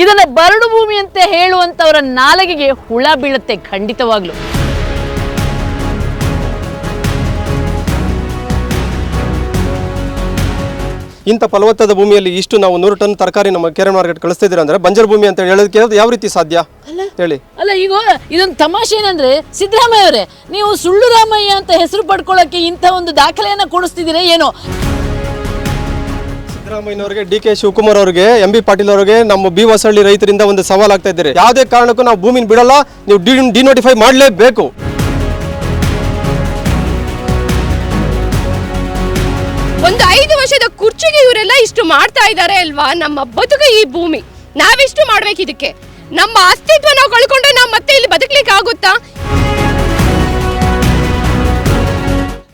ಇದನ್ನ ಬರಡು ಭೂಮಿ ಅಂತ ಹೇಳುವಂತವರ ನಾಲಿಗೆಗೆ ಹುಳ ಬೀಳುತ್ತೆ ಖಂಡಿತವಾಗ್ಲು. ಇಂಥ ಫಲವತ್ತಾದ ಭೂಮಿಯಲ್ಲಿ ಇಷ್ಟು ನಾವು 100 ಟನ್ ತರಕಾರಿ ನಮ್ಮ ಕೆರೆ ಮಾರ್ಕೆಟ್ ಕಳಿಸ್ತಿದ್ದೀರಾ ಅಂದ್ರೆ ಬಂಜರು ಭೂಮಿ ಅಂತ ಹೇಳೋದಕ್ಕೆ ಯಾವ ರೀತಿ ಸಾಧ್ಯ ಹೇಳಿ? ಅಲ್ಲ, ಈಗ ಇದೊಂದು ತಮಾಷೆ ಏನಂದ್ರೆ, ಸಿದ್ದರಾಮಯ್ಯ ಅವರೇ, ನೀವು ಸುಳ್ಳು ರಾಮಯ್ಯ ಅಂತ ಹೆಸರು ಪಡ್ಕೊಳ್ಳೋಕೆ ಇಂಥ ಒಂದು ದಾಖಲೆಯನ್ನ ಕೊಡಿಸ್ತಿದ್ದೀರಾ ಏನೋ? ಸಿದ್ದರಾಮಯ್ಯನವರಿಗೆ, ಡಿ ಕೆ ಶಿವಕುಮಾರ್ ಅವರಿಗೆ, ಎಂ ಬಿ ಪಾಟೀಲ್ ಅವರಿಗೆ, ನಮ್ಮ ಬಿ ಹೊಸಳ್ಳಿ ರೈತರಿಂದ ಒಂದು ಸವಾಲ್ ಆಗ್ತಾ ಇದ್ದಾರೆ. ಯಾವುದೇ ಕಾರಣಕ್ಕೂ ನಾವು ಭೂಮಿನ ಬಿಡಲ್ಲ, ನೀವು ಡಿನೋಟಿಫೈ ಮಾಡಲೇಬೇಕು. ಒಂದು 5 ವರ್ಷದ ಕುರ್ಚಿಗೆ ಇವರೆಲ್ಲ ಇಷ್ಟು ಮಾಡ್ತಾ ಇದ್ದಾರೆ ಅಲ್ವಾ? ನಮ್ಮ ಬದುಕು ಈ ಭೂಮಿ, ನಾವೆಷ್ಟು ಮಾಡ್ಬೇಕು ಇದಕ್ಕೆ? ನಮ್ಮ ಅಸ್ತಿತ್ವ ನಾವು ಕಳ್ಕೊಂಡ್ರೆ ನಾವು ಮತ್ತೆ ಇಲ್ಲಿ ಬದುಕಲಿಕ್ಕೆ ಆಗುತ್ತಾ?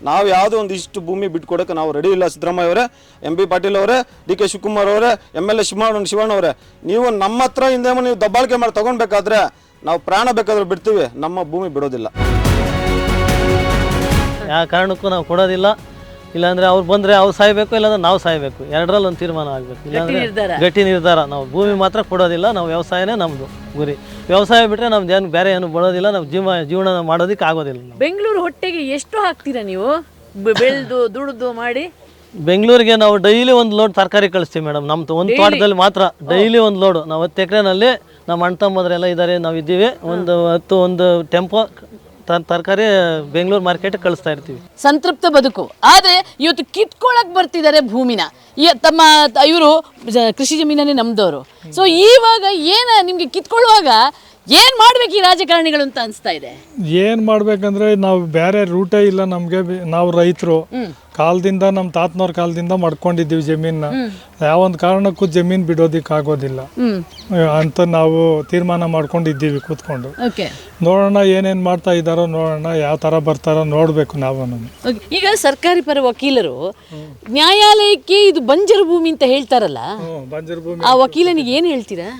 ನಾವು ಯಾವುದೋ ಒಂದು ಇಷ್ಟು ಭೂಮಿ ಬಿಟ್ಕೊಡಕ್ಕೆ ನಾವು ರೆಡಿ ಇಲ್ಲ. ಸಿದ್ದರಾಮಯ್ಯ ಅವರೇ, ಎಂ ಬಿ ಪಾಟೀಲ್ ಅವರೇ, ಡಿ ಕೆ ಶಿವಕುಮಾರ್ ಅವರೇ, MLA ಶಿವಣ್ಣ ಅವರೇ, ನೀವು ನಮ್ಮ ಹತ್ರ ಹಿಂದೆ ನೀವು ದಬ್ಬಾಳಿಕೆ ಮಾಡಿ ತಗೊಂಡ್ಬೇಕಾದ್ರೆ ನಾವು ಪ್ರಾಣ ಬೇಕಾದ್ರೆ ಬಿಡ್ತೀವಿ, ನಮ್ಮ ಭೂಮಿ ಬಿಡೋದಿಲ್ಲ. ಯಾವ ಕಾರಣಕ್ಕೂ ನಾವು ಕೊಡೋದಿಲ್ಲ. ಇಲ್ಲಾಂದ್ರೆ ಅವ್ರು ಬಂದರೆ ಅವ್ರು ಸಾಯ್ಬೇಕು, ಇಲ್ಲಾಂದ್ರೆ ನಾವು ಸಾಯ್ಬೇಕು. ಎರಡರಲ್ಲಿ ಒಂದು ತೀರ್ಮಾನ ಆಗಬೇಕು. ಇಲ್ಲಾಂದ್ರೆ ಗಟ್ಟಿ ನಿರ್ಧಾರ. ನಾವು ಭೂಮಿ ಮಾತ್ರ ಕೊಡೋದಿಲ್ಲ. ನಾವು ವ್ಯವಸಾಯನೇ ನಮ್ಮದು ಗುರಿ. ವ್ಯವಸಾಯ ಬಿಟ್ಟರೆ ನಮ್ದು ಏನು ಬೇರೆ ಏನು ಬರೋದಿಲ್ಲ. ನಾವು ಜೀವನ ಮಾಡೋದಕ್ಕೆ ಆಗೋದಿಲ್ಲ. ಬೆಂಗಳೂರು ಹೊಟ್ಟೆಗೆ ಎಷ್ಟು ಹಾಕ್ತೀರಾ ನೀವು? ಬೆಳೆದು ದುಡಿದು ಮಾಡಿ ಬೆಂಗಳೂರಿಗೆ ನಾವು ಡೈಲಿ ಒಂದು ಲೋಡ್ ತರಕಾರಿ ಕಳಿಸ್ತೀವಿ ಮೇಡಮ್. ನಮ್ಮ ಒಂದು ತೋಟದಲ್ಲಿ ಮಾತ್ರ ಡೈಲಿ ಒಂದು ಲೋಡು. ನಾವು 10 ಎಕರೆನಲ್ಲಿ ನಮ್ಮ ಅಣ್ಣ ತಮ್ಮದ್ರೆಲ್ಲ ಇದ್ದಾರೆ, ನಾವು ಇದ್ದೀವಿ. ಒಂದು ಟೆಂಪೋ ತರಕಾರಿ ಬೆಂಗಳೂರು ಮಾರ್ಕೆಟ್ ಕಳಿಸ್ತಾ ಇರ್ತೀವಿ. ಸಂತೃಪ್ತ ಬದುಕು. ಆದರೆ ಇವತ್ತು ಕಿತ್ಕೊಳಕ್ ಬರ್ತಿದ್ದಾರೆ ಭೂಮಿನ. ತಮ್ಮ ಇವರು ಕೃಷಿ ಜಮೀನನ್ನೇ ನಮ್ದವರು. ಸೊ ಇವಾಗ ನಿಮ್ಗೆ ಕಿತ್ಕೊಳ್ಳುವಾಗ ಏನ್ ಮಾಡ್ಬೇಕು ಈ ರಾಜಕಾರಣಿಗಳು ಅಂತ ಅನಿಸ್ತಾ ಇದೆ? ಏನು ಮಾಡ್ಬೇಕಂದ್ರೆ ನಾವು ಬೇರೆ ರೂಟೇ ಇಲ್ಲ ನಮಗೆ. ನಾವು ರೈತರು ಕಾಲದಿಂದ, ನಮ್ಮ ತಾತನವ್ರ ಕಾಲದಿಂದ ಮಾಡ್ಕೊಂಡಿದ್ದೀವಿ ಜಮೀನ. ಯಾವೊಂದು ಕಾರಣಕ್ಕೂ ಜಮೀನು ಬಿಡೋದಿಕ್ಕೆ ಆಗೋದಿಲ್ಲ ಅಂತ ನಾವು ತೀರ್ಮಾನ ಮಾಡ್ಕೊಂಡಿದ್ದೀವಿ ಕೂತ್ಕೊಂಡು. ನೋಡೋಣ ಏನೇನು ಮಾಡ್ತಾ ಇದ್ದಾರೋ, ನೋಡೋಣ ಯಾವ ಥರ ಬರ್ತಾರೋ ನೋಡಬೇಕು ನಾವು. ಈಗ ಸರ್ಕಾರಿ ಪರ ವಕೀಲರು ನ್ಯಾಯಾಲಯಕ್ಕೆ ಇದು ಬಂಜರು ಭೂಮಿ ಅಂತ ಹೇಳ್ತಾರಲ್ಲ, ಬಂಜರು ಭೂಮಿ ಆ ವಕೀಲನಿಗೆ ಏನು ಹೇಳ್ತೀರಾ?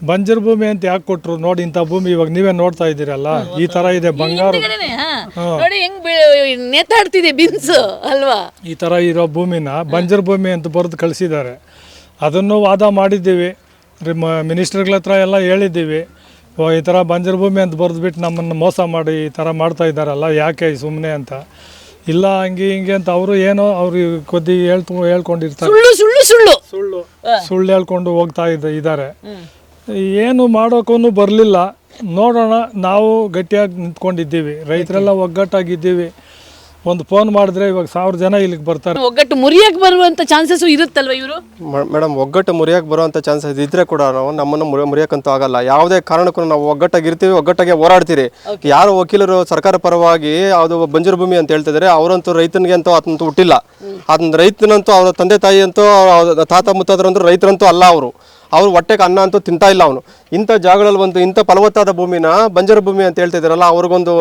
ಬಂಜರು ಭೂಮಿ ಅಂತ ಯಾಕೆ ಕೊಟ್ರು ನೋಡಿ? ಇಂಥ ಭೂಮಿ ಇವಾಗ ನೀವೇ ನೋಡ್ತಾ ಇದ್ದೀರಲ್ಲ, ಈ ತರ ಇದೆ. ಬಂಗಾರ ನೋಡಿ ಹೆಂಗ್ ನೇತಾಡ್ತಿದೆ ಬಿನ್ಸು ಅಲ್ವಾ? ಈ ತರ ಇರೋ ಭೂಮಿನ ಬಂಜರು ಭೂಮಿ ಅಂತ ಬರೆದು ಕಳಿಸಿದ್ದಾರೆ. ಅದನ್ನು ವಾದ ಮಾಡಿದ್ದೀವಿ, ಮಿನಿಸ್ಟರ್ಗಳ ಹತ್ರ ಎಲ್ಲ ಹೇಳಿದ್ದೀವಿ. ಈ ಥರ ಬಂಜರು ಭೂಮಿ ಅಂತ ಬರೆದ್ಬಿಟ್ಟು ನಮ್ಮನ್ನು ಮೋಸ ಮಾಡಿ ಈ ಥರ ಮಾಡ್ತಾ ಇದ್ದಾರಲ್ಲ, ಯಾಕೆ ಸುಮ್ಮನೆ ಅಂತ. ಇಲ್ಲ ಹಂಗೆ ಹಿಂಗೆ ಅಂತ ಅವರು ಏನೋ ಅವ್ರಿಗೆ ಕೊದ್ದಿ ಹೇಳ್ಕೊಂಡಿರ್ತಾರೆ. ಸುಳ್ಳು ಹೇಳ್ಕೊಂಡು ಹೋಗ್ತಾ ಇದ್ದಾರೆ. ಏನು ಮಾಡೋಕ್ಕೂ ಬರಲಿಲ್ಲ. ನೋಡೋಣ, ನಾವು ಗಟ್ಟಿಯಾಗಿ ನಿಂತ್ಕೊಂಡಿದ್ದೀವಿ, ರೈತರೆಲ್ಲ ಒಗ್ಗಟ್ಟಾಗಿದ್ದೀವಿ. ಒಂದು ಫೋನ್ ಮಾಡಿದ್ರೆ ಇವಾಗ 1000 ಜನ ಇಲ್ಲಿಗೆ ಬರ್ತಾರೆ. ಒಗ್ಗಟ್ಟು ಮುರಿಯಕ್ಕೆ ಬರುವಂತ ಚಾನ್ಸಸ್ ಇರುತ್ತಲ್ವ? ಇವರು ಮೇಡಮ್, ಒಗ್ಗಟ್ಟು ಮುರಿಯಕ್ಕೆ ಬರುವಂಥ ಚಾನ್ಸಸ್ ಇದ್ರೆ ಕೂಡ ನಾವು ನಮ್ಮನ್ನು ಮುರಿಯಕ್ಕಂತೂ ಆಗಲ್ಲ. ಯಾವುದೇ ಕಾರಣಕ್ಕೂ ನಾವು ಒಗ್ಗಟ್ಟಾಗಿರ್ತೀವಿ, ಒಗ್ಗಟ್ಟಾಗೆ ಹೋರಾಡ್ತೀವಿ. ಯಾರು ವಕೀಲರು ಸರ್ಕಾರ ಪರವಾಗಿ ಅದು ಬಂಜರು ಭೂಮಿ ಅಂತ ಹೇಳ್ತಿದ್ದಾರೆ, ಅವರಂತೂ ರೈತನಿಗೆ ಅಂತೂ ಅದಂತೂ ಹುಟ್ಟಿಲ್ಲ. ಅದನ್ನ ರೈತನಂತೂ ಅವರ ತಂದೆ ತಾಯಿ ಅಂತೂ ತಾತ ಮುತ್ತಾದ್ರಂತೂ ರೈತರಂತೂ ಅಲ್ಲ. ಅವ್ರು ಹೊಟ್ಟೆಗೆ ಅನ್ನ ಅಂತೂ ತಿಂತಾ ಇಲ್ಲ. ಅವನು ಇಂಥ ಜಾಗಗಳಲ್ಲಿ ಒಂದು ಇಂಥ ಫಲವತ್ತಾದ ಭೂಮಿನ ಬಂಜರು ಭೂಮಿ ಅಂತ ಹೇಳ್ತಿದ್ದಾರಲ್ಲ, ಅವ್ರಿಗೊಂದು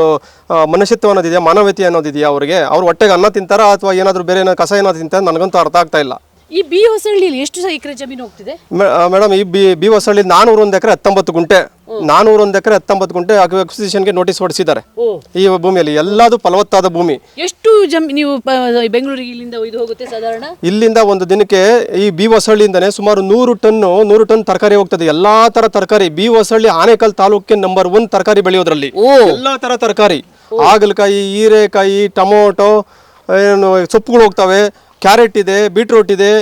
ಮನುಷ್ಯತ್ವ ಅನ್ನೋದಿದೆಯಾ, ಮಾನವೀಯತೆ ಅನ್ನೋದಿದೆಯಾ? ಅವ್ರು ಹೊಟ್ಟೆಗೆ ಅನ್ನ ತಿಂತಾರಾ ಅಥವಾ ಏನಾದರೂ ಬೇರೆ ಕಸ ಏನಾದ್ರು ತಿಂತಾರ? ನನಗಂತೂ ಅರ್ಥ ಆಗ್ತಾ ಇಲ್ಲ. ಈ ಬಿ ಹೊಸಳ್ಳಿಯಲ್ಲಿ ಎಷ್ಟು ಎಕರೆ ಜಮೀನು ಹೋಗ್ತಿದೆ ಮೇಡಮ್? ಈ ಬಿ ಹೊಸಳ್ಳಿ 401 ಎಕರೆ 19 ಗುಂಟೆ 401 ಎಕರೆ 19 ಗುಂಟೆ ಅಕ್ವಿಸಿಷನ್ಗೆ ನೋಟಿಸ್ ಹೊಡಿಸಿದ್ದಾರೆ. ಈ ಭೂಮಿಯಲ್ಲಿ ಎಲ್ಲದೂ ಫಲವತ್ತಾದ ಭೂಮಿ. ಎಷ್ಟು ನೀವು ಬೆಂಗಳೂರಿಗೆ ಇಲ್ಲಿಂದ ಇದು ಹೋಗುತ್ತೆ ಸಾಧಾರಣ? ಇಲ್ಲಿಂದ ಒಂದು ದಿನಕ್ಕೆ ಈ ಬಿ ಹೊಸಳ್ಳಿಯಿಂದನೇ ಸುಮಾರು 100 ಟನ್ ತರಕಾರಿ ಹೋಗ್ತದೆ. ಎಲ್ಲಾ ತರ ತರಕಾರಿ. ಬಿ ಹೊಸಳ್ಳಿ ಆನೇಕಲ್ ತಾಲೂಕಿಗೆ ನಂಬರ್ 1 ತರಕಾರಿ ಬೆಳೆಯೋದ್ರಲ್ಲಿ. ಎಲ್ಲಾ ತರ ತರಕಾರಿ, ಹಾಗಲಕಾಯಿ, ಹೀರೆಕಾಯಿ, ಟೊಮೊಟೊ, ಸೊಪ್ಪುಗಳು ಹೋಗ್ತವೆ, ಕ್ಯಾರೆಟ್ ಇದೆ, ಬೀಟ್ರೂಟ್ ಇದೆ,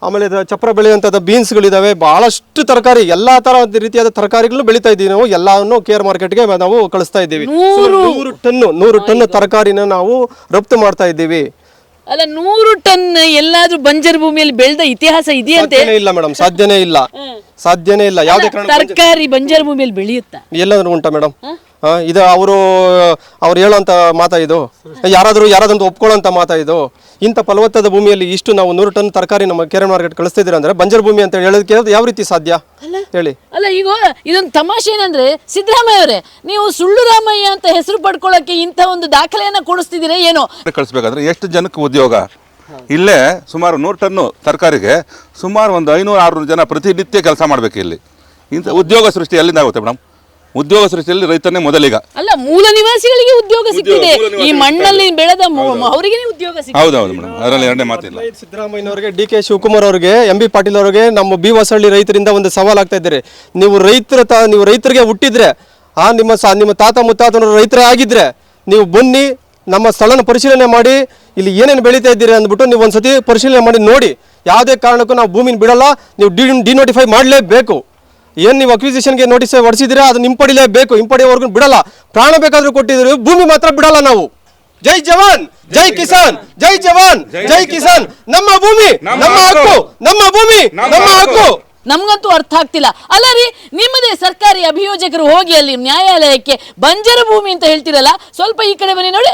ಆಮೇಲೆ ಚಪ್ರ ಬೆಳೆಯುವಂಥದ್ದು ಬೀನ್ಸ್ಗಳಿದ್ದಾವೆ, ಭಾಳಷ್ಟು ತರಕಾರಿ, ಎಲ್ಲ ಥರ ರೀತಿಯಾದ ತರಕಾರಿಗಳನ್ನು ಬೆಳೀತಾ ಇದ್ದೀವಿ ನಾವು. ಎಲ್ಲವನ್ನು ಕೇರ್ ಮಾರ್ಕೆಟ್ಗೆ ನಾವು ಕಳಿಸ್ತಾ ಇದ್ದೀವಿ. 100 ಟನ್ ತರಕಾರಿನ ನಾವು ರಫ್ತು ಮಾಡ್ತಾ ಇದ್ದೀವಿ. ಅಲ್ಲ, 100 ಟನ್ ಎಲ್ಲಾದ್ರೂ ಬಂಜರು ಭೂಮಿಯಲ್ಲಿ ಬೆಳೆದ ಇತಿಹಾಸ ಇದೆಯಂತೆ? ಇಲ್ಲ ಮೇಡಮ್, ಸಾಧ್ಯನೇ ಇಲ್ಲ. ಯಾವುದೇ ತರಕಾರಿ ಬಂಜರು ಭೂಮಿಯಲ್ಲಿ ಬೆಳೆಯುತ್ತಾ? ಎಲ್ಲಾದ್ರೂ ಉಂಟಾ ಮೇಡಮ್? ಇದು ಅವ್ರು ಹೇಳೋಂಥ ಮಾತಾ ಇದು? ಯಾರಾದ್ರೂ ಒಪ್ಕೊಳ್ಳೋಂಥ ಮಾತಾ ಇದು? ಇಂಥ ಫಲವತ್ತಾದ ಭೂಮಿಯಲ್ಲಿ ಇಷ್ಟು ನಾವು 100 ಟನ್ ತರಕಾರಿ ನಮ್ಮ ಕೆರೆ ಮಾರ್ಕೆಟ್ ಕಳಿಸ್ತಿದ್ದೀರಾ ಅಂದ್ರೆ ಬಂಜರು ಭೂಮಿ ಅಂತ ಹೇಳೋದಕ್ಕೆ ಯಾವ ರೀತಿ ಸಾಧ್ಯ ಹೇಳಿ? ಅಲ್ಲ, ಈಗ ಇದೊಂದು ತಮಾಷೆ ಏನಂದ್ರೆ, ಸಿದ್ದರಾಮಯ್ಯ ಅವರೇ, ನೀವು ಸುಳ್ಳು ರಾಮಯ್ಯ ಅಂತ ಹೆಸರು ಪಡ್ಕೊಳ್ಳೋಕೆ ಇಂಥ ಒಂದು ದಾಖಲೆಯನ್ನ ಕೊಡಿಸ್ತಿದ್ದೀರಾ ಏನೋ? ಕಳಿಸ್ಬೇಕಾದ್ರೆ ಎಷ್ಟು ಜನಕ್ಕೆ ಉದ್ಯೋಗ? ಇಲ್ಲೇ ಸುಮಾರು 100 ಟನ್ನು ತರಕಾರಿಗೆ ಸುಮಾರು ಒಂದು 500-600 ಜನ ಪ್ರತಿನಿತ್ಯ ಕೆಲಸ ಮಾಡಬೇಕು. ಇಲ್ಲಿ ಇಂಥ ಉದ್ಯೋಗ ಸೃಷ್ಟಿ ಎಲ್ಲಿಂದ ಆಗುತ್ತೆ ಮೇಡಮ್? ಉದ್ಯೋಗ ಸೃಷ್ಟಿಯಲ್ಲಿ ರೈತನೇ ಮೊದಲಿಗ. ಅಲ್ಲ, ಮೂಲ ನಿವಾಸಿಗಳಿಗೆ ಉದ್ಯೋಗ ಸಿಕ್ಕಿದೆ, ಈ ಮಣ್ಣಲ್ಲಿ ಬೆಳೆದ ಅವರಿಗೆ ಉದ್ಯೋಗ ಸಿಕ್ಕಿದೆ. ಹೌದೌದು ಮೇಡಮ್, ಅದರಲ್ಲಿ ಎರಡನೇ ಮಾತಿಲ್ಲ. ಸಿದ್ದರಾಮಯ್ಯನವರಿಗೆ, ಡಿ ಕೆ ಶಿವಕುಮಾರ್ ಅವರಿಗೆ, MB ಪಾಟೀಲ್ ಅವರಿಗೆ ನಮ್ಮ ಬಿ ಹೊಸಳ್ಳಿ ರೈತರಿಂದ ಒಂದು ಸವಾಲ್ ಆಗ್ತಾ ಇದ್ದಾರೆ. ನೀವು ರೈತರಿಗೆ ಹುಟ್ಟಿದ್ರೆ, ನಿಮ್ಮ ತಾತ ಮುತ್ತಾತನವರು ರೈತರೇ ಆಗಿದ್ರೆ ನೀವು ಬನ್ನಿ, ನಮ್ಮ ಸ್ಥಳನ ಪರಿಶೀಲನೆ ಮಾಡಿ, ಇಲ್ಲಿ ಏನೇನು ಬೆಳೀತಾ ಇದ್ದೀರಿ ಅಂದ್ಬಿಟ್ಟು ನೀವು ಒಂದ್ಸತಿ ಪರಿಶೀಲನೆ ಮಾಡಿ ನೋಡಿ. ಯಾವುದೇ ಕಾರಣಕ್ಕೂ ನಾವು ಭೂಮಿನ ಬಿಡಲ್ಲ, ನೀವು ಡಿನೋಟಿಫೈ ಮಾಡಲೇಬೇಕು. ಏನು ನೀವು ಅಕ್ವಿಸಿಷನ್ಗೆ ನೋಟಿಸ್ ಹೊಡಿಸಿದ್ರೆ ಅದು ಹಿಂಪಡಿಲೇಬೇಕು, ಹಿಂಪಡೆಯವರೆಗೂ ಬಿಡಲ್ಲ. ಪ್ರಾಣ ಬೇಕಾದ್ರೂ ಕೊಟ್ಟಿದ್ರು, ಭೂಮಿ ಮಾತ್ರ ಬಿಡಲ್ಲ ನಾವು. ಜೈ ಜವಾನ್, ಜೈ ಕಿಸಾನ್, ಜೈ ಜವಾನ್, ಜೈ ಕಿಸಾನ್. ನಮ್ಮ ಭೂಮಿ ನಮ್ಮ ಹಕ್ಕು, ನಮ್ಮ ಭೂಮಿ ನಮ್ಮ ಹಕ್ಕು. ನಮ್ಗಂತೂ ಅರ್ಥ ಆಗ್ತಿಲ್ಲ. ಅಲ್ಲ ರೀ, ನಿಮ್ಮದೇ ಸರ್ಕಾರಿ ಅಭಿಯೋಜಕರು ಹೋಗಿ ಅಲ್ಲಿ ನ್ಯಾಯಾಲಯಕ್ಕೆ ಬಂಜರು ಭೂಮಿ ಅಂತ ಹೇಳ್ತಿರಲ್ಲ, ಸ್ವಲ್ಪ ಈ ಕಡೆ ಬನ್ನಿ ನೋಡಿ.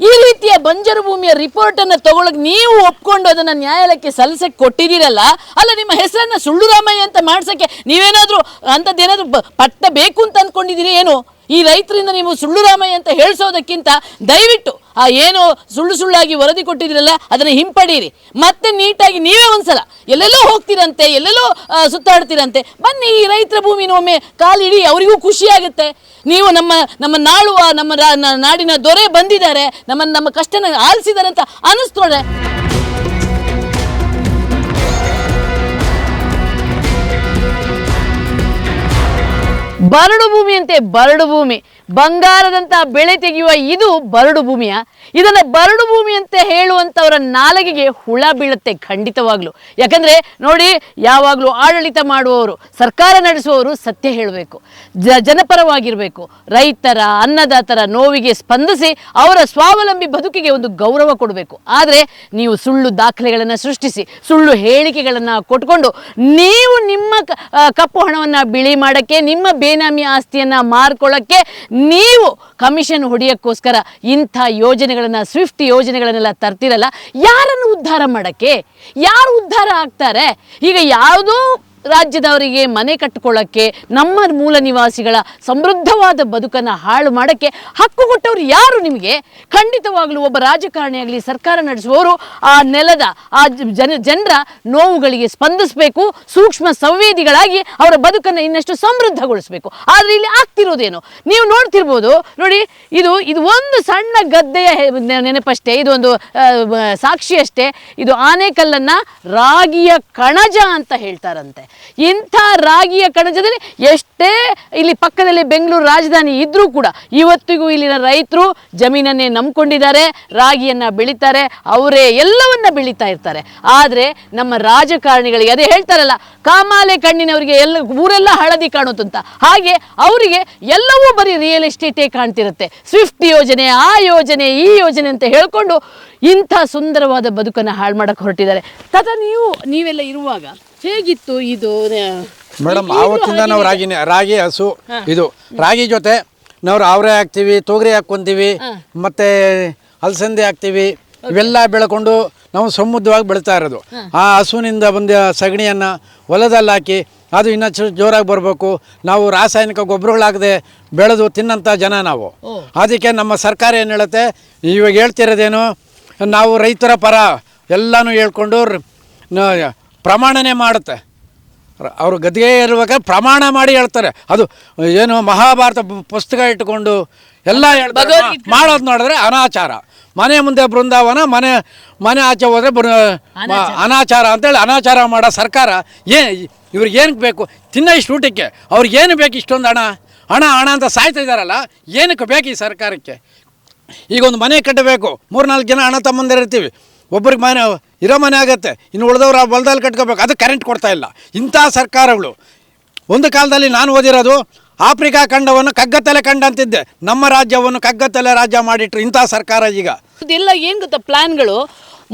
ಈ ರೀತಿಯ ಬಂಜರು ಭೂಮಿಯ ರಿಪೋರ್ಟ್ ಅನ್ನು ತಗೊಳಕ್ ನೀವು ಒಪ್ಕೊಂಡು ಅದನ್ನ ನ್ಯಾಯಾಲಯಕ್ಕೆ ಸಲ್ಲಿಸಕ್ಕೆ ಕೊಟ್ಟಿದ್ದೀರಲ್ಲ, ಅಲ್ಲ ನಿಮ್ಮ ಹೆಸರನ್ನ ಸುಳ್ಳು ರಾಮಯ್ಯ ಅಂತ ಮಾಡ್ಸಕ್ಕೆ ನೀವೇನಾದ್ರೂ ಅಂಥದ್ದೇನಾದ್ರೂ ಪಟ್ಟ ಬೇಕು ಅಂತ ಅಂದ್ಕೊಂಡಿದ್ದೀರಿ ಏನು? ಈ ರೈತರಿಂದ ನೀವು ಸುಳ್ಳು ರಾಮಯ್ಯ ಅಂತ ಹೇಳಿಸೋದಕ್ಕಿಂತ ದಯವಿಟ್ಟು ಆ ಏನು ಸುಳ್ಳಾಗಿ ವರದಿ ಕೊಟ್ಟಿದ್ದೀರಲ್ಲ ಅದನ್ನು ಹಿಂಪಡೀರಿ. ಮತ್ತೆ ನೀಟಾಗಿ ನೀವೇ ಒಂದ್ಸಲ ಎಲ್ಲೆಲ್ಲೋ ಹೋಗ್ತೀರಂತೆ, ಎಲ್ಲೆಲ್ಲೋ ಸುತ್ತಾಡ್ತೀರಂತೆ, ಬನ್ನಿ ಈ ರೈತರ ಭೂಮಿನ ಒಮ್ಮೆ ಕಾಲಿಡಿ, ಅವರಿಗೂ ಖುಷಿ ಆಗುತ್ತೆ. ನೀವು ನಮ್ಮ ನಾಳುವ ನಮ್ಮ ನಾಡಿನ ದೊರೆ ಬಂದಿದ್ದಾರೆ, ನಮ್ಮ ಕಷ್ಟನ ಆಲಿಸಿದ್ದಾರೆ ಅಂತ ಅನಿಸ್ತೋಡೆ. ಬರಡು ಭೂಮಿ ಅಂತೆ, ಬರಡು ಭೂಮಿ, ಬಂಗಾರದಂತ ಬೆಳೆ ತೆಗೆಯುವ ಇದು ಬರಡು ಭೂಮಿಯ? ಇದನ್ನ ಬರಡು ಭೂಮಿ ಅಂತ ಹೇಳುವಂಥವರ ನಾಲಿಗೆಗೆ ಹುಳ ಬೀಳುತ್ತೆ ಖಂಡಿತವಾಗ್ಲು. ಯಾಕಂದ್ರೆ ನೋಡಿ, ಯಾವಾಗಲೂ ಆಡಳಿತ ಮಾಡುವವರು, ಸರ್ಕಾರ ನಡೆಸುವವರು ಸತ್ಯ ಹೇಳಬೇಕು, ಜನಪರವಾಗಿರಬೇಕು, ರೈತರ ಅನ್ನದಾತರ ನೋವಿಗೆ ಸ್ಪಂದಿಸಿ ಅವರ ಸ್ವಾವಲಂಬಿ ಬದುಕಿಗೆ ಒಂದು ಗೌರವ ಕೊಡಬೇಕು. ಆದರೆ ನೀವು ಸುಳ್ಳು ದಾಖಲೆಗಳನ್ನು ಸೃಷ್ಟಿಸಿ, ಸುಳ್ಳು ಹೇಳಿಕೆಗಳನ್ನು ಕೊಟ್ಕೊಂಡು ನೀವು ನಿಮ್ಮ ಕಪ್ಪು ಹಣವನ್ನು ಬಿಳಿ ಮಾಡೋಕ್ಕೆ, ನಿಮ್ಮ ಬೇನಾಮಿ ಆಸ್ತಿಯನ್ನು ಮಾರ್ಕೊಳ್ಳೋಕ್ಕೆ, ನೀವು ಕಮಿಷನ್ ಹೊಡೆಯೋಕ್ಕೋಸ್ಕರ ಇಂಥ ಯೋಜನೆಗಳನ್ನು, ಸ್ವಿಫ್ಟ್ ಯೋಜನೆಗಳನ್ನೆಲ್ಲ ತರ್ತಿರಲ್ಲ, ಯಾರನ್ನು ಉದ್ಧಾರ ಮಾಡೋಕ್ಕೆ? ಯಾರು ಉದ್ಧಾರ ಆಗ್ತಾರೆ? ಈಗ ಯಾವುದೋ ರಾಜ್ಯದವರಿಗೆ ಮನೆ ಕಟ್ಟಿಕೊಳ್ಳೋಕ್ಕೆ, ನಮ್ಮ ಮೂಲ ನಿವಾಸಿಗಳ ಸಮೃದ್ಧವಾದ ಬದುಕನ್ನು ಹಾಳು ಮಾಡೋಕ್ಕೆ ಹಕ್ಕು ಕೊಟ್ಟವರು ಯಾರು ನಿಮಗೆ? ಖಂಡಿತವಾಗಲೂ ಒಬ್ಬ ರಾಜಕಾರಣಿಯಾಗಲಿ, ಸರ್ಕಾರ ನಡೆಸುವವರು ಆ ನೆಲದ ಆ ಜನರ ನೋವುಗಳಿಗೆ ಸ್ಪಂದಿಸಬೇಕು, ಸೂಕ್ಷ್ಮ ಸಂವೇದಿಗಳಾಗಿ ಅವರ ಬದುಕನ್ನು ಇನ್ನಷ್ಟು ಸಮೃದ್ಧಗೊಳಿಸಬೇಕು. ಆದರೆ ಇಲ್ಲಿ ಆಗ್ತಿರೋದೇನು ನೀವು ನೋಡ್ತಿರ್ಬೋದು ನೋಡಿ. ಇದು ಒಂದು ಸಣ್ಣ ಗದ್ದೆಯ ನೆನಪಷ್ಟೇ, ಇದೊಂದು ಸಾಕ್ಷಿ ಅಷ್ಟೇ. ಇದು ಆನೆಕಲ್ಲನ್ನು ರಾಗಿಯ ಕಣಜ ಅಂತ ಹೇಳ್ತಾರಂತೆ. ಇಂಥ ರಾಗಿಯ ಕಣಜದಲ್ಲಿ ಎಷ್ಟೇ ಇಲ್ಲಿ ಪಕ್ಕದಲ್ಲಿ ಬೆಂಗಳೂರು ರಾಜಧಾನಿ ಇದ್ರೂ ಕೂಡ ಇವತ್ತಿಗೂ ಇಲ್ಲಿನ ರೈತರು ಜಮೀನನ್ನೇ ನಂಬ್ಕೊಂಡಿದ್ದಾರೆ, ರಾಗಿಯನ್ನ ಬೆಳೀತಾರೆ, ಅವರೇ ಎಲ್ಲವನ್ನ ಬೆಳೀತಾ ಇರ್ತಾರೆ. ಆದರೆ ನಮ್ಮ ರಾಜಕಾರಣಿಗಳಿಗೆ ಅದೇ ಹೇಳ್ತಾರಲ್ಲ, ಕಾಮಾಲೆ ಕಣ್ಣಿನವರಿಗೆ ಊರೆಲ್ಲ ಹಳದಿ ಕಾಣುತ್ತಂತ, ಹಾಗೆ ಅವರಿಗೆ ಎಲ್ಲವೂ ಬರೀ ರಿಯಲ್ ಎಸ್ಟೇಟೇ ಕಾಣ್ತಿರುತ್ತೆ. ಸ್ವಿಫ್ಟ್ ಯೋಜನೆ, ಆ ಯೋಜನೆ, ಈ ಯೋಜನೆ ಅಂತ ಹೇಳ್ಕೊಂಡು ಇಂಥ ಸುಂದರವಾದ ಬದುಕನ್ನು ಹಾಳು ಮಾಡಕ್ಕೆ ಹೊರಟಿದ್ದಾರೆ. ನೀವೆಲ್ಲ ಇರುವಾಗ ಹೇಗಿತ್ತು ಇದು ಮೇಡಮ್? ಆವತ್ತಿಂದ ನಾವು ರಾಗಿ ಹಸು, ಇದು ರಾಗಿ ಜೊತೆ ನಾವು ಅವರೇ ಹಾಕ್ತೀವಿ, ತೊಗರಿ ಹಾಕ್ಕೊಂತೀವಿ, ಮತ್ತೆ ಅಲಸಂದೆ ಹಾಕ್ತೀವಿ. ಇವೆಲ್ಲ ಬೆಳ್ಕೊಂಡು ನಾವು ಸಮೃದ್ಧವಾಗಿ ಬೆಳೀತಾ ಇರೋದು. ಆ ಹಸುವಿನಿಂದ ಬಂದ ಸಗಣಿಯನ್ನು ಹೊಲದಲ್ಲಿ ಹಾಕಿ ಅದು ಇನ್ನೂ ಜೋರಾಗಿ ಬರಬೇಕು. ನಾವು ರಾಸಾಯನಿಕ ಗೊಬ್ಬರಗಳಾಗದೆ ಬೆಳೆದು ತಿನ್ನಂಥ ಜನ ನಾವು. ಅದಕ್ಕೆ ನಮ್ಮ ಸರ್ಕಾರ ಏನು ಹೇಳುತ್ತೆ, ಇವಾಗ ಹೇಳ್ತಿರೋದೇನು, ನಾವು ರೈತರ ಪರ ಎಲ್ಲನೂ ಹೇಳ್ಕೊಂಡು ಪ್ರಮಾಣನೇ ಮಾಡುತ್ತೆ. ಅವರು ಗದ್ದಿಗೆ ಇರುವಾಗ ಪ್ರಮಾಣ ಮಾಡಿ ಹೇಳ್ತಾರೆ. ಅದು ಏನು ಮಹಾಭಾರತ ಪುಸ್ತಕ ಇಟ್ಕೊಂಡು ಎಲ್ಲ ಹೇಳ್ತಾರೆ. ಮಾಡೋದು ನೋಡಿದ್ರೆ ಅನಾಚಾರ. ಮನೆ ಮುಂದೆ ಬೃಂದಾವನ, ಮನೆ ಆಚೆ ಹೋದರೆ ಅನಾಚಾರ ಅಂತೇಳಿ ಅನಾಚಾರ ಮಾಡೋ ಸರ್ಕಾರ ಇವ್ರಿಗೆ ಏನಕ್ಕೆ ಬೇಕು? ತಿನ್ನೋ ಇಷ್ಟು ಊಟಕ್ಕೆ ಅವ್ರಿಗೇನು ಬೇಕು? ಇಷ್ಟೊಂದು ಹಣ ಅಂತ ಸಾಯ್ತಾ ಇದ್ದಾರಲ್ಲ, ಏನಕ್ಕೆ ಬೇಕು ಈ ಸರ್ಕಾರಕ್ಕೆ? ಈಗ ಒಂದು ಮನೆ ಕಟ್ಟಬೇಕು, 3-4 ಜನ ಅಣ್ಣ ತಮ್ಮಂದಿರ್ತೀವಿ, ಒಬ್ರಿಗೆ ಮನೆ ಇರೋ ಮನೆ ಆಗುತ್ತೆ, ಇನ್ನು ಉಳಿದವ್ರು ಆ ಹೊಲದಲ್ಲಿ ಕಟ್ಕೋಬೇಕು, ಅದು ಕರೆಂಟ್ ಕೊಡ್ತಾ ಇಲ್ಲ. ಇಂಥ ಸರ್ಕಾರಗಳು. ಒಂದು ಕಾಲದಲ್ಲಿ ನಾನು ಓದಿರೋದು ಆಫ್ರಿಕಾ ಖಂಡವನ್ನು ಕಗ್ಗತ್ತಲೆ ಖಂಡ ಅಂತಿದ್ದೆ, ನಮ್ಮ ರಾಜ್ಯವನ್ನು ಕಗ್ಗತ್ತಲೆ ರಾಜ್ಯ ಮಾಡಿಟ್ರು ಇಂಥ ಸರ್ಕಾರ ಈಗ. ಇದೆಲ್ಲ ಏನು ಗೊತ್ತಾ ಪ್ಲಾನ್ಗಳು?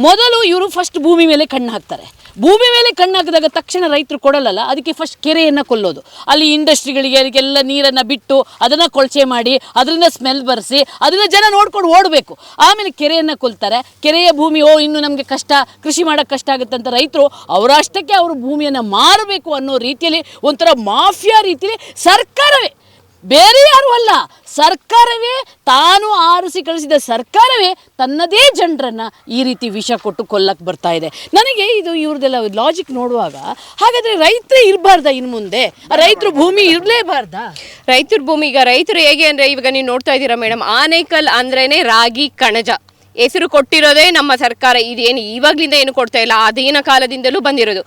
ಮೊದಲು ಇವರು ಫಸ್ಟ್ ಭೂಮಿ ಮೇಲೆ ಕಣ್ಣು ಹಾಕ್ತಾರೆ. ಭೂಮಿ ಮೇಲೆ ಕಣ್ಣು ಹಾಕಿದಾಗ ತಕ್ಷಣ ರೈತರು ಕೊಡಲ್ಲ, ಅದಕ್ಕೆ ಫಸ್ಟ್ ಕೆರೆಯನ್ನು ಕೊಲ್ಲೋದು, ಅಲ್ಲಿ ಇಂಡಸ್ಟ್ರಿಗಳಿಗೆ ಅದಕ್ಕೆಲ್ಲ ನೀರನ್ನು ಬಿಟ್ಟು ಅದನ್ನು ಕೊಳಚೆ ಮಾಡಿ ಅದರಿಂದ ಸ್ಮೆಲ್ ಬರೆಸಿ ಅದನ್ನು ಜನ ನೋಡ್ಕೊಂಡು ಓಡಬೇಕು. ಆಮೇಲೆ ಕೆರೆಯನ್ನು ಕೊಲ್ತಾರೆ. ಕೆರೆಯ ಭೂಮಿ ಇನ್ನು ನಮಗೆ ಕಷ್ಟ, ಕೃಷಿ ಮಾಡೋಕ್ಕೆ ಕಷ್ಟ ಆಗುತ್ತೆ ಅಂತ ರೈತರು ಅವರಷ್ಟಕ್ಕೆ ಅವರು ಭೂಮಿಯನ್ನು ಮಾರಬೇಕು ಅನ್ನೋ ರೀತಿಯಲ್ಲಿ ಒಂಥರ ಮಾಫಿಯಾ ರೀತಿಯಲ್ಲಿ ಸರ್ಕಾರವೇ, ಬೇರೆ ಯಾರು ಅಲ್ಲ, ಸರ್ಕಾರವೇ, ತಾನು ಆರಿಸಿ ಕಳಿಸಿದ ಸರ್ಕಾರವೇ ತನ್ನದೇ ಜನರನ್ನು ಈ ರೀತಿ ವಿಷ ಕೊಟ್ಟು ಕೊಲ್ಲಕ್ಕೆ ಬರ್ತಾ ಇದೆ. ನನಗೆ ಇವ್ರದ್ದೆಲ್ಲ ಲಾಜಿಕ್ ನೋಡುವಾಗ ಹಾಗಾದರೆ ರೈತರೇ ಇರಬಾರ್ದ? ಇನ್ನು ಮುಂದೆ ರೈತರು ಭೂಮಿ ಇರಲೇಬಾರ್ದಾ? ರೈತರ ಭೂಮಿ ಈಗ ರೈತರು ಹೇಗೆ ಅಂದ್ರೆ ಇವಾಗ ನೀವು ನೋಡ್ತಾ ಇದ್ದೀರಾ ಮೇಡಮ್, ಆನೇಕಲ್ ಅಂದ್ರೇನೆ ರಾಗಿ ಕಣಜ ಹೆಸರು ಕೊಟ್ಟಿರೋದೇ ನಮ್ಮ ಸರ್ಕಾರ. ಇದೇನು ಇವಾಗ್ಲಿಂದ ಏನು ಕೊಡ್ತಾ ಇಲ್ಲ, ಅಧೀನ ಕಾಲದಿಂದಲೂ ಬಂದಿರೋದು.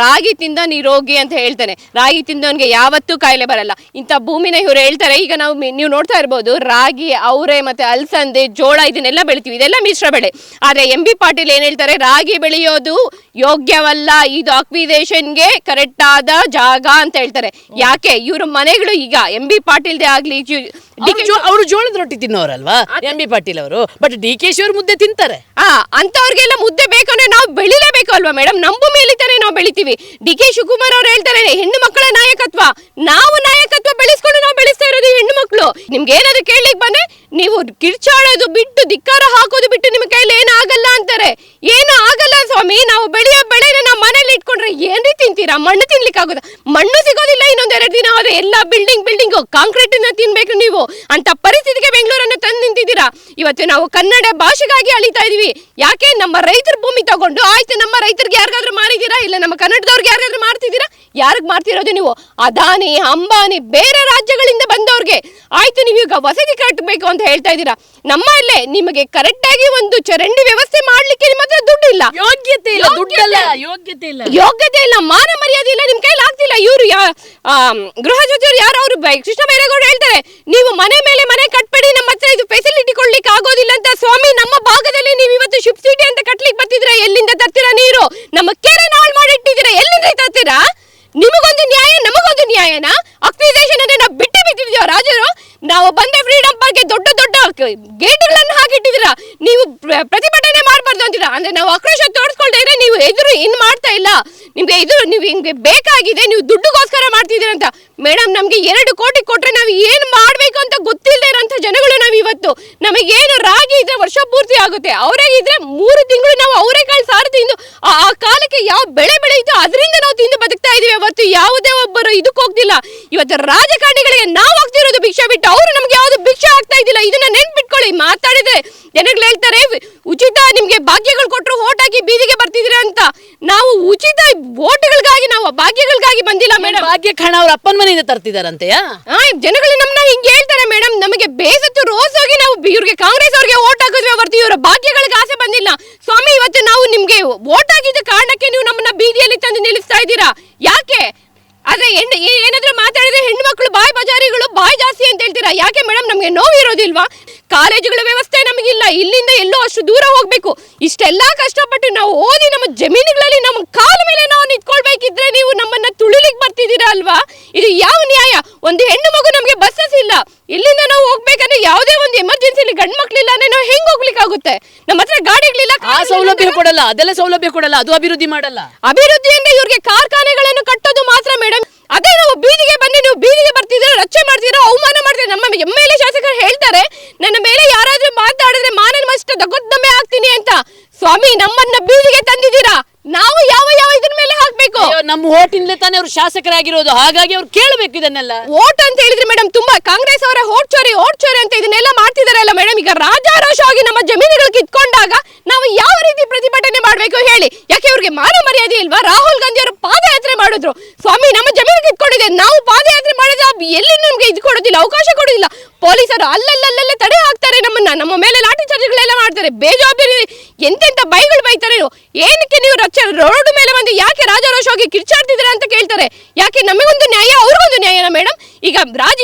ರಾಗಿ ತಿಂದ ನಿರೋಗಿ ಅಂತ ಹೇಳ್ತಾನೆ, ರಾಗಿ ತಿಂದವನಿಗೆ ಯಾವತ್ತೂ ಕಾಯಿಲೆ ಬರಲ್ಲ. ಇಂಥ ಭೂಮಿನ ಇವ್ರು ಹೇಳ್ತಾರೆ. ಈಗ ನೀವು ನೋಡ್ತಾ ಇರ್ಬೋದು, ರಾಗಿ, ಅವರೆ ಮತ್ತೆ ಅಲಸಂದೆ, ಜೋಳ ಇದನ್ನೆಲ್ಲ ಬೆಳಿತೀವಿ, ಇದೆಲ್ಲ ಮಿಶ್ರ ಬೆಳೆ. ಆದ್ರೆ MB ಪಾಟೀಲ್ ಏನ್ ಹೇಳ್ತಾರೆ, ರಾಗಿ ಬೆಳೆಯೋದು ಯೋಗ್ಯವಲ್ಲ, ಇದು ಅಕ್ವಿದೇಶನ್ಗೆ ಕರೆಕ್ಟ್ ಆದ ಜಾಗ ಅಂತ ಹೇಳ್ತಾರೆ. ಯಾಕೆ ಇವ್ರ ಮನೆಗಳು ಈಗ MB ಪಾಟೀಲ್ದೇ ಆಗ್ಲಿ, ಅವರು ಜೋಳದ ರೊಟ್ಟಿ ತಿನ್ನೋರಲ್ವಾ MB ಪಾಟೀಲ್ ಅವರು, ಬಟ್ DK ಶಿವರ್ ಮುದ್ದೆ ತಿಂತಾರೆ. ಅಂತವ್ರಿಗೆಲ್ಲ ಮುದ್ದೆ ಬೇಕಂದ್ರೆ ನಾವು ಬೆಳಿಲೇಬೇಕು ಅಲ್ವಾ ಮೇಡಮ್? ನಮ್ಮ ಭೂಮಿಯಲ್ಲಿ ತಾನೇ ನಾವು ಬೆಳಿತೀವಿ. DK ಶಿವಕುಮಾರ್ ಅವ್ರು ಹೇಳ್ತಾರೆ ಹೆಣ್ಣು ಮಕ್ಕಳ ನಾಯಕತ್ವ, ನಾವು ನಾಯಕತ್ವ ಬೆಳೆಸ್ಕೊಂಡು ನಾವು ಬೆಳೆಸ್ತಾ ಇರೋದು ಹೆಣ್ಣು ಮಕ್ಕಳು. ನಿಮ್ಗೆ ಏನಾದ್ರು ಕೇಳಲಿಕ್ಕೆ ಬಂದ್ರೆ ನೀವು ಕಿರ್ಚಾಡೋದು ಬಿಟ್ಟು, ಧಿಕ್ಕಾರ ಹಾಕೋದು ಬಿಟ್ಟು ನಿಮ್ಮ ಕೈಲಿ ಏನು ಆಗಲ್ಲ ಅಂತಾರೆ. ಏನು ಆಗಲ್ಲ ಸ್ವಾಮಿ, ನಾವು ಬೆಳೆಯೋ ಬೆಳೆನ ನಾವು ಮನೇಲಿ ಇಟ್ಕೊಂಡ್ರೆ ಏನ್ರಿ ತಿಂತೀರಾ? ಮಣ್ಣು ತಿನ್ಲಿಕ್ಕೆ ಆಗೋದ? ಮಣ್ಣು ಸಿಗೋದಿಲ್ಲ ಇನ್ನೊಂದೆರಡು ದಿನ ಆದ್ರೆ, ಎಲ್ಲ ಬಿಲ್ಡಿಂಗ್ ಕಾಂಕ್ರೀಟ್ ತಿನ್ಬೇಕು ನೀವು. ಅಂತ ಪರಿಸ್ಥಿತಿಗೆ ಬೆಂಗಳೂರನ್ನು ತಂದು ನಿಂತಿದ್ದೀರಾ. ಇವತ್ತು ನಾವು ಕನ್ನಡ ಭಾಷೆಗಾಗಿ ಅಳಿತಾ ಇದೀವಿ. ಯಾಕೆ? ನಮ್ಮ ರೈತರ ಭೂಮಿ ತಗೊಂಡು ಆಯ್ತು, ನಮ್ಮ ರೈತರಿಗೆ ಯಾರಿಗಾದ್ರೂ ಮಾಡಿದೀರಾ? ಇಲ್ಲ ನಮ್ಮ ಕನ್ನಡದವ್ರಿಗೆ ಯಾರಿಗಾದ್ರೂ ಮಾಡ್ತಿದ್ದೀರಾ? ಯಾರಿಗೆ ಮಾಡ್ತಿರೋದು ನೀವು? ಅದಾನಿ, ಅಂಬಾನಿ, ಬೇರೆ ರಾಜ್ಯಗಳಿಂದ ಬಂದವ್ರಿಗೆ ಆಯ್ತು ನೀವು ಈಗ ವಸತಿ ಕಟ್ಟಬೇಕು ಅಂತ ಹೇಳ್ತಾ ಇದ್ದೀರಾ. ನಮ್ಮಲ್ಲೇ ನಿಮಗೆ ಕರೆಕ್ಟ್ ಆಗಿ ಒಂದು ಚರಂಡಿ ವ್ಯವಸ್ಥೆ ಮಾಡ್ಲಿಕ್ಕೆ ನಿಮ್ಮ ಹತ್ರ ದುಡ್ಡು ಇಲ್ಲ, ಯೋಗ್ಯತೆ ಇಲ್ಲ, ದುಡ್ಡಲ್ಲ, ಯೋಗ್ಯತೆ ಇಲ್ಲ, ಮಾನ ಮರ್ಯಾದೆ ಇಲ್ಲ, ನಿಮ್ ಕೈಲಿ ಆಗ್ತಿಲ್ಲ. ಇವರು ಗೃಹ ಸಚಿವರು ಯಾರು, ಅವರು ಕೃಷ್ಣ ಬೈರೇಗೌಡ ಹೇಳ್ತಾರೆ, ನೀವು ಮನೆ ಮೇಲೆ ಮನೆ ಕಟ್ಬೇಡಿ, ನಮ್ಮ ಹತ್ರ ಇದು ಫೆಸಿಲಿಟಿ ಕೊಡ್ಲಿಕ್ಕೆ ಆಗೋದಿಲ್ಲ ಅಂತ. ಸ್ವಾಮಿ, ನಮ್ಮ ಭಾಗದಲ್ಲಿ ನೀವು ಇವತ್ತು ಶಿಫ್ಟ್ ಸಿಟಿ ಅಂತ ಕಟ್ಲಿಕ್ಕೆ ಬರ್ತಿದ್ರೆ ಎಲ್ಲಿಂದ ತರ್ತೀರಾ ನೀರು? ನಮ್ಮ ಕೆರೆ ನಾಳ್ ಮಾಡಿಟ್ಟಿದ್ದೀರಾ, ಎಲ್ಲಿಂದ ತರ್ತೀರಾ? ನಿಮಗೊಂದು ನ್ಯಾಯ, ನಮಗೊಂದು ನ್ಯಾಯನಾ? ಅಕ್ವಿದೇಶನ್ ಅಂದ್ರೆ ನಾವು ಬಿಟ್ಟಿದ್ದೀವ ರಾಜರು. ನಾವು ಬಂದ ಫ್ರೀಡಂ ಪಾರ್ಕ್ಗೆ ದೊಡ್ಡ ದೊಡ್ಡ ಗೇಟ್ಗಳನ್ನು ಹಾಕಿಟ್ಟಿದ್ದೀರಾ, ನೀವು ಪ್ರತಿಭಟನೆ ಮಾಡಬಾರ್ದು ಅಂತೀರಾ. ಅಂದ್ರೆ ನಾವು ಆಕ್ರೋಶ ತೋರಿಸ್ಕೊಳ್ತಾ ಇದ್ರೆ ನೀವು ಎದುರು ಇನ್ ಮಾಡ್ತಾ ಇಲ್ಲ. ನಿಮ್ಗೆ ಎದುರು ನೀವು ಹಿಂಗೆ ಬೇಕಾಗಿದೆ, ನೀವು ದುಡ್ಡುಗೋಸ್ಕರ ಮಾಡ್ತಿದ್ದೀರಾ ಅಂತ. ಮೇಡಮ್, ನಮ್ಗೆ 2 ಕೋಟಿ ಕೊಟ್ರೆ ನಾವು ಏನ್ ಮಾಡ್ಬೇಕು ಅಂತ ಗೊತ್ತಿಲ್ಲದೆ ಇರೋಂಥ ಜನಗಳು ನಾವು ಇವತ್ತು. ನಮಗೇನು ರಾಗಿ ಇದ್ರೆ ವರ್ಷ ಪೂರ್ತಿ ಆಗುತ್ತೆ, ಅವರೇಗಿದ್ರೆ 3 ತಿಂಗಳು ನಾವು ಅವರೆಕಾಳು ಸಾರು ತಿಂದು ಆ ಕಾಲಕ್ಕೆ ಯಾವ ಬೆಳೆ ಬೆಳೆಯಿತು ಅದರಿಂದ ನಾವು ತಿಂದು ಬದುಕ್ತಾ ಇದೀವಿ. ಅವತ್ತು ಯಾವುದೇ ಒಬ್ಬರು ಇದಕ್ಕೆ ಹೋಗ್ತಿಲ್ಲ. ಇವತ್ತು ರಾಜಕಾರಣಿಗಳಿಗೆ ನಾವು ಹೋಗ್ತಿರೋದು ಭಿಕ್ಷೆ ಬಿಟ್ಟು, ಅವರು ನಮ್ಗೆ ಯಾವ್ದು ಭಿಕ್ಷೆ ಆಗ್ತಾ ಇದ್ದಿಲ್ಲ. ಇದನ್ನ ನೆನ್ಪಿಟ್ಕೊಳ್ಳಿ. ಮಾತಾಡಿದ್ರೆ ಜನಗಳು ಹೇಳ್ತಾರೆ ಉಚಿತ ನಿಮ್ಗೆ ಭಾಗ್ಯಗಳು ಕೊಟ್ಟರು ಓಟ್ ಹಾಕಿ ಬೀದಿಗೆ ಬರ್ತಿದ್ರೆ ಅಂತ. ನಾವು ಉಚಿತ ಓಟ್ಗಳಿಗಾಗಿ, ನಾವು ಭಾಗ್ಯಗಳಿಗಾಗಿ ಬಂದಿಲ್ಲ ಮೇಡಮ್. ಭಾಗ್ಯ ಹಣ ಅವ್ರ ಅಪ್ಪನ ಮನೆಯಿಂದ ತರ್ತಿದಾರಂತೆಯಾ? ಜನಗಳು ನಮ್ಮನ್ನ ಹಿಂಗೆ ಹೇಳ್ತಾರೆ ಮೇಡಮ್. ನಮಗೆ ಬೇಸತ್ತು ರೋಸ್ ಹೋಗಿ ನಾವು ಇವ್ರಿಗೆ ಕಾಂಗ್ರೆಸ್ ಅವ್ರಿಗೆ ಓಟ್ ಹಾಕಿದ್ವಿ ಹೊರತು ಇವರ ಭಾಗ್ಯಗಳಿಗೆ ಆಸೆ ಬಂದಿಲ್ಲ. ಸ್ವಾಮಿ, ಇವತ್ತು ನಾವು ನಿಮ್ಗೆ ಓಟ್ ಹಾಕಿದ ಕಾರಣಕ್ಕೆ ನೀವು ನಮ್ಮನ್ನ ಬೀದಿಯಲ್ಲಿ ತಂದು ನಿಲ್ಲಿಸ್ತಾ ಇದ್ದೀರಾ. ಯಾಕೆ? ಆದ್ರೆ ಏನಾದ್ರೂ ಮಾತಾಡಿದ್ರೆ ಹೆಣ್ಣು ಮಕ್ಕಳು ಬಾಯಿ ಬಜಾರಿಗಳು, ಬಾಯಿ ಜಾಸ್ತಿ ಅಂತ ಹೇಳ್ತೀರಾ. ಯಾಕೆ ಮೇಡಮ್? ನಮ್ಗೆ ನೋವು ಇರೋದಿಲ್ವಾ? ಕಾಲೇಜುಗಳ ವ್ಯವಸ್ಥೆ ನಮಗಿಲ್ಲ, ಇಲ್ಲಿಂದ ಎಲ್ಲೋ ಅಷ್ಟು ದೂರ ಹೋಗ್ಬೇಕು. ಇಷ್ಟೆಲ್ಲಾ ಕಷ್ಟಪಟ್ಟು ನಾವು ಓದಿ ನಮ್ಮ ಜಮೀನುಗಳಲ್ಲಿ ನಮ್ಮ ಕಾಲ ಮೇಲೆ ನಾವು ನಿಂತ್ಕೊಳ್ಬೇಕಿದ್ರೆ ನೀವು ನಮ್ಮನ್ನ ತುಳಿಲಿಕ್ಕೆ ಬರ್ತಿದ್ದೀರಾ ಅಲ್ವಾ? ಇದು ಯಾವ ನ್ಯಾಯ? ಒಂದು ಹೆಣ್ಣು ಮಗು ನಮ್ಗೆ ಬಸ್ಸಸ್ ಇಲ್ಲ, ಇಲ್ಲಿಂದ ನಾವು ಹೋಗ್ಬೇಕಂದ್ರೆ ಯಾವುದೇ ಒಂದು ಎಮರ್ಜೆನ್ಸಿಲಿ ಗಂಡು ಮಕ್ಳಿಲ್ಲ ಅಂದ್ರೆ ನಾವು ಹೆಂಗ್ ಹೋಗ್ಲಿಕ್ಕೆ ಆಗುತ್ತೆ? ನಮ್ಮ ಹತ್ರ ಗಾಡಿಗಳಿಲ್ಲ, ಆ ಸೌಲಭ್ಯ ಕೊಡಲ್ಲ, ಅದೆಲ್ಲ ಸೌಲಭ್ಯ ಕೊಡಲ್ಲ, ಅದು ಅಭಿವೃದ್ಧಿ ಮಾಡಲ್ಲ. ಅಭಿವೃದ್ಧಿ ಅಂದ್ರೆ ಇವ್ರಿಗೆ ಕಾರ್ಖಾನೆಗಳನ್ನು ಕಟ್ಟೋದು ಮಾತ್ರ ಮೇಡಮ್. ಅದೇ ನಾವು ಬೀದಿಗೆ ಬಂದು ನೀವು ಬೀದಿಗೆ ಬರ್ತಿದ್ರೆ ರಕ್ಷೆ ಮಾಡ್ತೀರಾ, ಅವಮಾನ ಮಾಡ್ತೀರಾ. ನಮ್ಮ MLA ಶಾಸಕರು ಹೇಳ್ತಾರೆ ನನ್ನ ಮೇಲೆ ಯಾರಾದ್ರೂ ಮಾತಾಡಿದ್ರೆ ಮಾನನ ಮಸ್ತ್ ದಗೊದ್ದಮೆ ಆಗ್ತೀನಿ ಅಂತ. ಸ್ವಾಮಿ, ನಮ್ಮನ್ನ ಬೀದಿಗೆ ತಂದಿದ್ದೀರಾ, ನಾವು ಯಾವ ಇದ್ರ ಮೇಲೆ ಹಾಕ್ಬೇಕು? ನಮ್ಮ ಓಟಿಂದಲೇ ತಾನೇ ಅವ್ರು ಶಾಸಕರಾಗಿರೋದು, ಹಾಗಾಗಿ ಅವ್ರು ಕೇಳಬೇಕು ಇದನ್ನೆಲ್ಲ. ಓಟ್ ಅಂತ ಹೇಳಿದ್ರೆ ಮೇಡಮ್ ತುಂಬಾ ಕಾಂಗ್ರೆಸ್ ಅವರ ಓಟ್ ಚೋರಿ ಅಂತ ಇದನ್ನೆಲ್ಲ ಮಾಡ್ತಿದಾರಲ್ಲ ಮೇಡಮ್. ಈಗ ರಾಜಾರೋಷವಾಗಿ ನಮ್ಮ ಜಮೀನುಗಳು ಕಿತ್ಕೊಂಡಾಗ ನಾವು ಯಾವ ರೀತಿ ಪ್ರತಿಭಟನೆ ಮಾಡ್ಬೇಕು ಹೇಳಿ? ಯಾಕೆ ಅವ್ರಿಗೆ ಮಾನ ಮರ್ಯಾದೆ ಇಲ್ವಾ? ರಾಹುಲ್ ಗಾಂಧಿ ಅವರು ಪಾದಯಾತ್ರೆ ಮಾಡಿದ್ರು. ಸ್ವಾಮಿ, ನಮ್ಮ ಜಮೀನು ಕಿತ್ಕೊಂಡಿದೆ, ನಾವು ಪಾದಯಾತ್ರೆ ಮಾಡಿದ್ರೆ ಎಲ್ಲಿ ನಮ್ಗೆ ಇದು ಕೊಡೋದಿಲ್ಲ, ಅವಕಾಶ ಕೊಡೋದಿಲ್ಲ. ಪೊಲೀಸರು ಅಲ್ಲಲ್ಲೇ ತಡೆ ಹಾಕ್ತಾರೆ, ನಮ್ಮ ಮೇಲೆ ಲಾಠಿ ಚಾರ್ಜ್ಗಳೆಲ್ಲ ಮಾಡ್ತಾರೆ. ಬೇಜವಾಬ್ದಾರಿ ಎಂತೆಂತ ಬೈಗಳು ಬೈತಾರೆ. ಏನಕ್ಕೆ ನೀವು ರೋಡ್ ಮೇಲೆ ಬಂದು ಯಾಕೆ ರಾಜಾರೋಷವಾಗಿ ಕಿರ್ಚಾಡ್ತಿದ್ದೀರಾ ಅಂತ ಕೇಳ್ತಾರೆ. ಯಾಕೆ? ನಮಗೊಂದು ನ್ಯಾಯ, ಅವ್ರಿಗೊಂದು ನ್ಯಾಯನ ಮೇಡಮ್? ಈಗ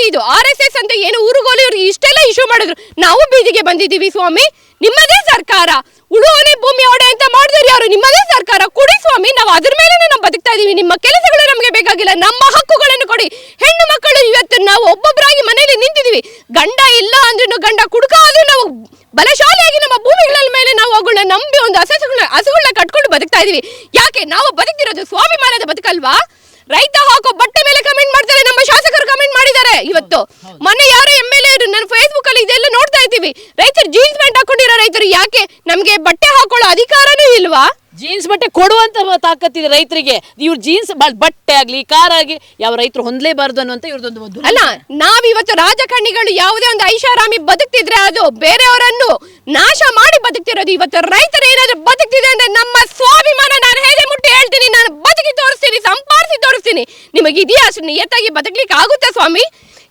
ಇದು RSS ಅಂತ ಏನು ಊರುಗೋಲು ಇವ್ರಿಗೆ ಇಷ್ಟೆಲ್ಲ ಇಶ್ಯೂ ಮಾಡಿದ್ರು, ನಾವು ಬೀದಿಗೆ ಬಂದಿದ್ದೀವಿ. ಸ್ವಾಮಿ, ನಿಮ್ಮದೇ ಸರ್ಕಾರ, ಉಳುವನೆ ಭೂಮಿ ಒಡೆ ಅಂತ ಮಾಡಿದ್ರು ಯಾರು? ನಿಮ್ಮದೇ ಸರ್ಕಾರ. ಕೊಡಿ ಸ್ವಾಮಿ, ನಾವು ಅದ್ರ ಮೇಲೆ ನಾವು ಬದುಕ್ತಾ ಇದೀವಿ. ನಿಮ್ಮ ಕೆಲಸಗಳು ನಮಗೆ ಬೇಕಾಗಿಲ್ಲ, ನಮ್ಮ ಹಕ್ಕುಗಳನ್ನು ಕೊಡಿ. ಹೆಣ್ಣು ಮಕ್ಕಳು ಇವತ್ತು ನಾವು ಒಬ್ಬೊಬ್ಬರಾಗಿ ಮನೆಯಲ್ಲಿ ನಿಂತಿದ್ದೀವಿ. ಗಂಡ ಇಲ್ಲ ಅಂದ್ರೂ, ಗಂಡ ಕುಡುಕ ಆದ್ರೂ ನಾವು ಬಲಶಾಲಿಯಾಗಿ ನಮ್ಮ ಭೂಮಿಗಳ ಮೇಲೆ ನಾವು ಅವುಗಳನ್ನ ನಂಬಿ ಒಂದು ಹಸುಗಳನ್ನ ಕಟ್ಕೊಂಡು ಬದುಕ್ತಾ ಇದೀವಿ. ಯಾಕೆ? ನಾವು ಬದುಕ್ತಿರೋದು ಸ್ವಾಭಿಮಾನದ ಬದುಕಲ್ವಾ? ರೈತ ಹಾಕೋ ಬಟ್ಟೆ ಮೇಲೆ ಕಮೆಂಟ್ ಮಾಡ್ತಾರೆ, ನಮ್ಮ ಶಾಸಕರು ಕಮೆಂಟ್ ಮಾಡಿದ್ದಾರೆ. ಇವತ್ತು ಮೊನ್ನೆ ಯಾರೋ MLA ನನ್ನ ಫೇಸ್ಬುಕ್ ಅಲ್ಲಿ ಇದೆಲ್ಲ ನೋಡ್ತಾ ಇರ್ತೀವಿ, ರೈತರು ಜೀನ್ಸ್ ಪ್ಯಾಂಟ್ ಹಾಕೊಂಡಿರೋ ರೈತರು. ಯಾಕೆ? ನಮ್ಗೆ ಬಟ್ಟೆ ಹಾಕೊಳ್ಳೋ ಅಧಿಕಾರನೂ ಇಲ್ವಾ? ಜೀನ್ಸ್ ಬಟ್ಟೆ ಕೊಡುವಂತ ತಾಕತ್ತಿದೆ ರೈತರಿಗೆ. ಇವ್ರು ಜೀನ್ಸ್ ಬಟ್ಟೆ ಆಗ್ಲಿ, ಕಾರ್ ಆಗ್ಲಿ ಯಾವ ರೈತರು ಹೊಂದಲೇಬಾರ್ದು ಅನ್ನುವಂತ ಇವ್ರದೊಂದು ಅಲ್ಲ. ನಾವಿವತ್ತು ರಾಜಕಾರಣಿಗಳು ಯಾವುದೇ ಒಂದು ಐಷಾರಾಮಿ ಬದುಕ್ತಿದ್ರೆ ಅದು ಬೇರೆಯವರನ್ನು ನಾಶ ಮಾಡಿ ಬದುಕ್ತಿರೋದು. ಇವತ್ತು ರೈತರು ಏನಾದ್ರೂ ಬದುಕ್ತಿದೆ ಅಂದ್ರೆ ನಮ್ಮ ಸ್ವಾಭಿಮಾನ ನಾನು ಹೇಗೆ ಮುಟ್ಟಿ ಹೇಳ್ತೀನಿ, ನಾನು ಬದುಕಿ ತೋರಿಸ್ತೀನಿ, ಸಂಪಾದಿಸಿ ತೋರಿಸ್ತೀನಿ. ನಿಮಗೆ ಇದೆಯಾ ಅಷ್ಟು ನಿಯತ್ತಾಗಿ ಬದುಕ್ಲಿಕ್ಕೆ ಆಗುತ್ತಾ ಸ್ವಾಮಿ?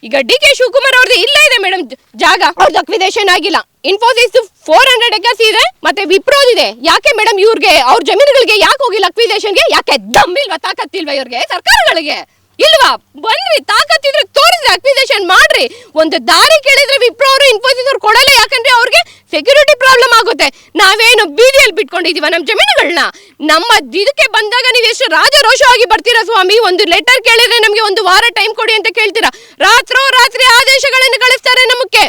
ಈಗ ಡಿ ಕೆ ಶಿವಕುಮಾರ್ ಅವ್ರದ್ದು ಇಲ್ಲ ಇದೆ ಮೇಡಮ್ ಜಾಗ, ಅವ್ರದ್ದು ಅಕ್ವಿದೇಶನ್ ಆಗಿಲ್ಲ. ಇನ್ಫೋಸಿಸ್ 400 acres ಇದೆ, ಮತ್ತೆ ವಿಪ್ರೋದಿದೆ. ಯಾಕೆ ಮೇಡಮ್ ಇವ್ರಿಗೆ ಅವ್ರ ಜಮೀನುಗಳಿಗೆ ಯಾಕೆ ಹೋಗಿಲ್ಲ ಅಕ್ವಿದೇಶನ್ಗೆ? ಯಾಕೆ ದಮ್ಮಿಲ್ವಾ, ತಾಕತ್ತಿಲ್ವಾ ಇವ್ರಿಗೆ ಸರ್ಕಾರಗಳಿಗೆ? ಇಲ್ವಾ? ಬಂದ್ರಿ, ತಾಕತ್ತಿದ್ರೆ ತೋರಿಸ್ರಿ, ಅಕ್ವಿದೇಶನ್ ಮಾಡ್ರಿ. ಒಂದು ದಾರಿ ಕೇಳಿದ್ರೆ ವಿಪ್ರೋ ಅವರು ಇನ್ಫೋಸಿಸ್ ಅವ್ರು ಕೊಡಲ್ಲ, ಯಾಕಂದ್ರೆ ಅವ್ರಿಗೆ ಸೆಕ್ಯೂರಿಟಿ ಪ್ರಾಬ್ಲಮ್ ಆಗುತ್ತೆ. ನಾವೇನು ಬೀದಿಯಲ್ಲಿ ಬಿಟ್ಕೊಂಡಿದೀವ ನಮ್ಮ ಜಮೀನುಗಳನ್ನ? ನಮ್ಮ ಇದಕ್ಕೆ ಬಂದಾಗ ನೀವು ಎಷ್ಟು ರಾಜರೋಷವಾಗಿ ಬರ್ತೀರಾ ಸ್ವಾಮಿ. ಒಂದು ಲೆಟರ್ ಕೇಳಿದ್ರೆ ನಮಗೆ 1 ವಾರ ಟೈಮ್ ಕೊಡಿ ಅಂತ ಕೇಳ್ತೀರಾ, ರಾತ್ರಿ ಆದೇಶಗಳನ್ನು ಕಳಿಸ್ತಾರೆ ನಮಗೆ.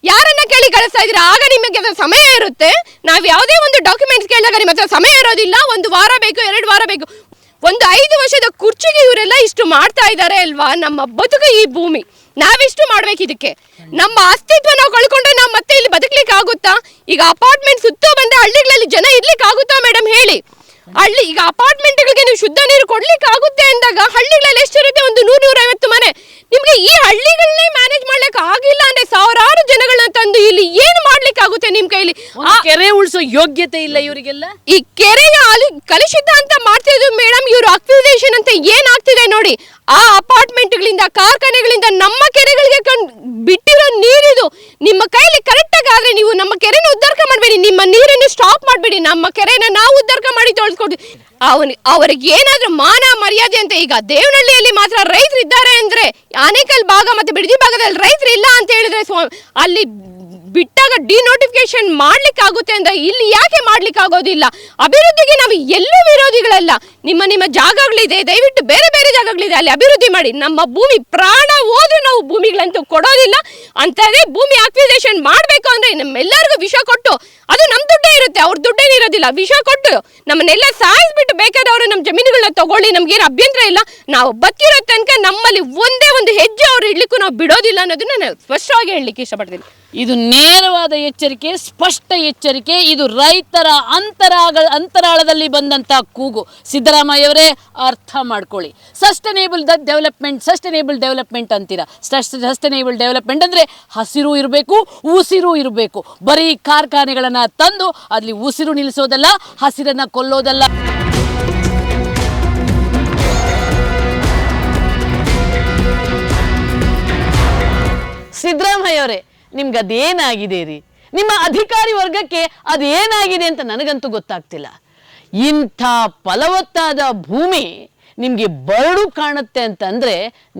ಯಾರನ್ನ ಕೇಳಿ ಕಳಿಸ್ತಾ ಇದ್ದೀರಾ? ಆಗ ನಿಮಗೆ ಸಮಯ ಇರುತ್ತೆ. ನಾವು ಯಾವುದೇ ಒಂದು ಡಾಕ್ಯುಮೆಂಟ್ಸ್ ಕೇಳಿದಾಗ ನಿಮ್ಮ ಹತ್ರ ಸಮಯ ಇರೋದಿಲ್ಲ. 1 ವಾರ ಬೇಕು, 2 ವಾರ ಬೇಕು. ಒಂದು 5 ವರ್ಷದ ಕುರ್ಚಿಗೆ ಇವರೆಲ್ಲ ಇಷ್ಟು ಮಾಡ್ತಾ ಇದ್ದಾರೆ ಅಲ್ವಾ? ನಮ್ಮ ಬದುಕು ಈ ಭೂಮಿ, ನಾವಿಷ್ಟು ಮಾಡ್ಬೇಕು ಇದಕ್ಕೆ. ನಮ್ಮ ಅಸ್ತಿತ್ವ ನಾವು ಕಳ್ಕೊಂಡ್ರೆ ನಾವು ಮತ್ತೆ ಇಲ್ಲಿ ಬದುಕಲಿಕ್ಕೆ ಆಗುತ್ತಾ? ಈಗ ಅಪಾರ್ಟ್ಮೆಂಟ್ ಸುತ್ತ ಬಂದ ಹಳ್ಳಿಗಳಲ್ಲಿ ಜನ ಇರ್ಲಿಕ್ಕೆ ಆಗುತ್ತಾ ಮೇಡಮ್ ಹೇಳಿ? ಈಗ ಅಪಾರ್ಟ್ಮೆಂಟ್ಗಳಿಗೆ ನೀವು ಶುದ್ಧ ನೀರು ಕೊಡ್ಲಿಕ್ಕೆ ಆಗುತ್ತೆ ಅಂದಾಗ ಹಳ್ಳಿಗಳಲ್ಲಿ ಎಷ್ಟಿರುತ್ತೆ? ಒಂದು 100-150 ಮನೆ. ನಿಮ್ಗೆ ಈ ಹಳ್ಳಿಗಳನ್ನೇ ಮ್ಯಾನೇಜ್ ಮಾಡ್ಲಿಕ್ಕೆ ಆಗಿಲ್ಲ ಅಂದ್ರೆ ಸಾವಿರಾರು ಜನಗಳನ್ನ ತಂದು ಇಲ್ಲಿ ಏನು ಮಾಡ್ಲಿಕ್ಕೆ ಆಗುತ್ತೆ ನಿಮ್ ಕೈಲಿ? ಕೆರೆ ಉಳಿಸೋ ಯೋಗ್ಯತೆ ಇಲ್ಲ ಇವರಿಗೆಲ್ಲ. ಈ ಕೆರೆಯ ಕಲುಷಿತ ಅಂತ ಮಾಡ್ತಿದ್ರು ಮೇಡಮ್. ಇವರು ಅಕ್ವಿಸೇಷನ್ ಅಂತ ಏನಾಗ್ತಿದೆ ನೋಡಿ. ಆ ಅಪಾರ್ಟ್ಮೆಂಟ್ಗಳಿಂದ, ಕಾರ್ಖಾನೆಗಳಿಂದ ನಮ್ಮ ಕೆರೆಗಳಿಗೆ ಬಿಟ್ಟಿರೋ ನೀರಿದು. ನಿಮ್ಮ ಕೈಲಿ ಕರೆಕ್ಟಾಗಿ ಆದ್ರೆ ನೀವು ನಮ್ಮ ಕೆರೆನ ಉದ್ಧಾರ ಮಾಡಬೇಡಿ, ನಿಮ್ಮ ನೀರನ್ನು ಸ್ಟಾಪ್ ಮಾಡಬೇಡಿ. ನಮ್ಮ ಕೆರೆನ ನಾವು ಉದ್ಧಾರ ಮಾಡಿ ತೊಳ್ಸ್ಕೊಡ್ತೀವಿ. ಅವರಿಗೆ ಏನಾದ್ರೂ ಮಾನ ಮರ್ಯಾದೆ ಅಂತ. ಈಗ ದೇವನಹಳ್ಳಿಯಲ್ಲಿ ಮಾತ್ರ ರೈತರು ಇದ್ದಾರೆ ಅಂದ್ರೆ, ಆನೇಕಲ್ ಭಾಗ ಮತ್ತೆ ಬಿಡದಿ ಭಾಗದಲ್ಲಿ ರೈತರು ಇಲ್ಲ ಅಂತ ಹೇಳಿದ್ರೆ ಅಲ್ಲಿ ಬಿಟ್ಟಾಗ ಡಿನೋಟಿಫಿಕೇಶನ್ ಮಾಡ್ಲಿಕ್ಕೆ ಆಗುತ್ತೆ ಅಂದ್ರೆ ಇಲ್ಲಿ ಯಾಕೆ ಮಾಡ್ಲಿಕ್ಕೆ ಆಗೋದಿಲ್ಲ? ಅಭಿವೃದ್ಧಿಗೆ ನಾವು ಎಲ್ಲೂ ವಿರೋಧಿಗಳಲ್ಲ. ನಿಮ್ಮ ಜಾಗಗಳಿದೆ, ದಯವಿಟ್ಟು ಬೇರೆ ಬೇರೆ ಜಾಗಗಳಿದೆ, ಅಲ್ಲಿ ಅಭಿವೃದ್ಧಿ ಮಾಡಿ. ನಮ್ಮ ಭೂಮಿ ಪ್ರಾಣ ಹೋದ್ರೂ ನಾವು ಭೂಮಿಗಳಂತೂ ಕೊಡೋದಿಲ್ಲ. ಅಂತದೇ ಭೂಮಿ ಅಕ್ವಿಸೇಷನ್ ಮಾಡಬೇಕು ಅಂದ್ರೆ ನಮ್ಮೆಲ್ಲರಿಗೂ ವಿಷ ಕೊಟ್ಟು, ಅದು ನಮ್ಮ ದುಡ್ಡೇ ಇರುತ್ತೆ, ಅವ್ರ ದುಡ್ಡೇನಿರೋದಿಲ್ಲ. ವಿಷ ಕೊಟ್ಟು ನಮ್ಮನ್ನೆಲ್ಲ ಸಾಯಿಸ್ಬಿಟ್ಟು ಬೇಕಾದ್ರೆ ಅವರು ನಮ್ಮ ಜಮೀನುಗಳನ್ನ ತಗೊಳ್ಳಿ, ನಮ್ಗೇನು ಅಭ್ಯಂತರ ಇಲ್ಲ. ನಾವು ಬದುಕಿರೋ ತನಕ ನಮ್ಮಲ್ಲಿ ಒಂದೇ ಒಂದು ಹೆಜ್ಜೆ ಅವ್ರು ಇಡ್ಲಿಕ್ಕೂ ನಾವು ಬಿಡೋದಿಲ್ಲ ಅನ್ನೋದನ್ನ ನಾನು ಸ್ಪಷ್ಟವಾಗಿ ಹೇಳಲಿಕ್ಕೆ ಇಷ್ಟಪಡ್ತೀನಿ. ಇದು ನೇರವಾದ ಎಚ್ಚರಿಕೆ, ಸ್ಪಷ್ಟ ಎಚ್ಚರಿಕೆ. ಇದು ರೈತರ ಅಂತರಾಳದಲ್ಲಿ ಬಂದಂತ ಕೂಗು. ಸಿದ್ದರಾಮಯ್ಯವರೇ ಅರ್ಥ ಮಾಡ್ಕೊಳ್ಳಿ. ಸಸ್ಟೈನೇಬಲ್ ಡೆವಲಪ್ಮೆಂಟ್ ಅಂತೀರಾ. ಸಸ್ಟೈನೇಬಲ್ ಡೆವಲಪ್ಮೆಂಟ್ ಅಂದ್ರೆ ಹಸಿರು ಇರಬೇಕು, ಉಸಿರು ಇರಬೇಕು. ಬರೀ ಕಾರ್ಖಾನೆಗಳನ್ನ ತಂದು ಅಲ್ಲಿ ಉಸಿರು ನಿಲ್ಲಿಸೋದಲ್ಲ, ಹಸಿರನ್ನ ಕೊಲ್ಲೋದಲ್ಲ. ಸಿದ್ದರಾಮಯ್ಯವರೇ, ನಿಮ್ಗೆ ಅದೇನಾಗಿದೆ ರೀ? ನಿಮ್ಮ ಅಧಿಕಾರಿ ವರ್ಗಕ್ಕೆ ಅದೇನಾಗಿದೆ ಅಂತ ನನಗಂತೂ ಗೊತ್ತಾಗ್ತಿಲ್ಲ. ಇಂಥ ಫಲವತ್ತಾದ ಭೂಮಿ ನಿಮಗೆ ಬರಡು ಕಾಣುತ್ತೆ ಅಂತಂದರೆ